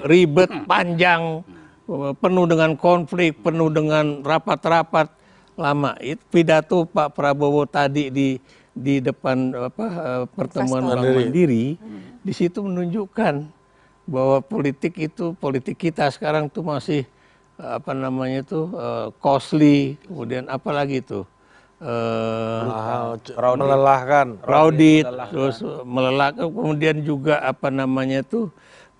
ribet, panjang, penuh dengan konflik, penuh dengan rapat-rapat lama. Itu pidato Pak Prabowo tadi di depan pertemuan Bank Mandiri, di situ menunjukkan bahwa politik kita sekarang tuh masih costly, kemudian apalagi itu
melelahkan,
crowded, terus melelahkan, kemudian juga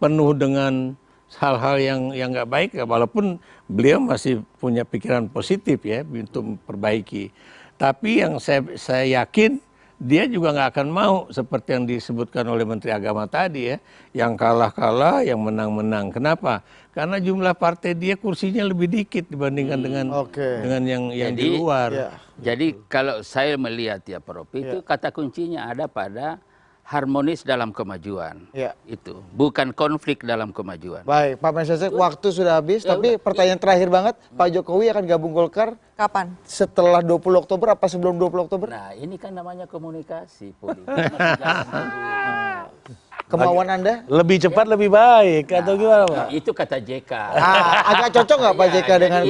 penuh dengan hal-hal yang nggak baik, walaupun beliau masih punya pikiran positif ya untuk memperbaiki. Tapi yang saya yakin dia juga nggak akan mau seperti yang disebutkan oleh Menteri Agama tadi ya, yang kalah-kalah, yang menang-menang. Kenapa? Karena jumlah partai dia kursinya lebih dikit dibandingkan dengan yang di luar.
Jadi kalau saya melihat ya Prof, itu kata kuncinya ada pada harmonis dalam kemajuan. Itu bukan konflik dalam kemajuan.
Baik, Pak Mensesnek, waktu sudah habis, tapi pertanyaan terakhir banget, Pak Jokowi akan gabung Golkar
kapan?
Setelah 20 Oktober apa sebelum 20 Oktober?
Nah, ini kan namanya komunikasi politik.
Kemauan Anda?
Lebih cepat lebih baik atau gimana Pak?
Itu kata JK.
Agak cocok nggak Pak JK dengan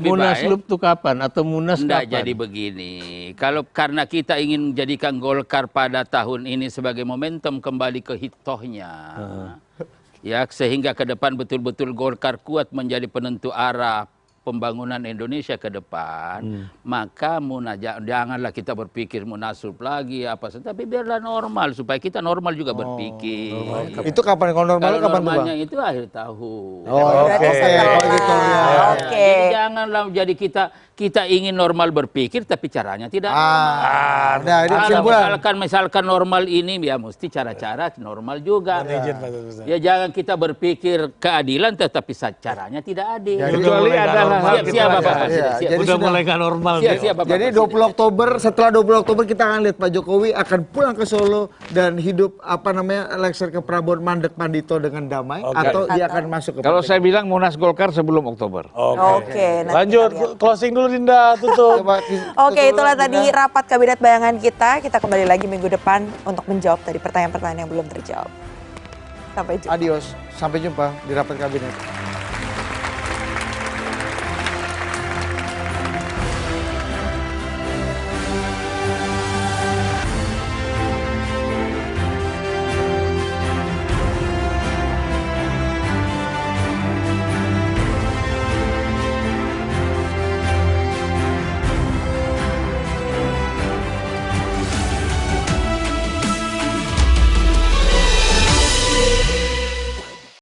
Munaslup itu kapan? Atau Munas
kapan?
kapan?
Jadi begini, karena kita ingin menjadikan Golkar pada tahun ini sebagai momentum kembali ke hitohnya, ya sehingga ke depan betul-betul Golkar kuat menjadi penentu arah pembangunan Indonesia ke depan, maka janganlah kita berpikir munaslup lagi tapi biarlah normal supaya kita normal juga berpikir.
Itu kapan kalau normalnya kapan tuh Bang?
Normalnya itu akhir tahun.
Oke.
Jadi janganlah jadi kita ingin normal berpikir tapi caranya tidak normal. Kalau misalkan normal ini ya mesti cara-cara normal juga. Ya jangan kita berpikir keadilan tetapi caranya tidak adil.
Kecuali ada
Udah mulai nggak normal.
Jadi 20 Oktober, setelah 20 Oktober kita akan lihat Pak Jokowi akan pulang ke Solo dan hidup lengser ke Prabowo mandek Pandito dengan damai, atau dia akan masuk ke
Kalau saya bilang Munas Golkar sebelum Oktober.
Oke,
Lanjut, closing dulu Dinda, tutup.
Oke, itulah tadi rapat kabinet bayangan kita. Kita kembali lagi minggu depan untuk menjawab tadi pertanyaan-pertanyaan yang belum terjawab. Sampai jumpa.
Adios, sampai jumpa di rapat kabinet.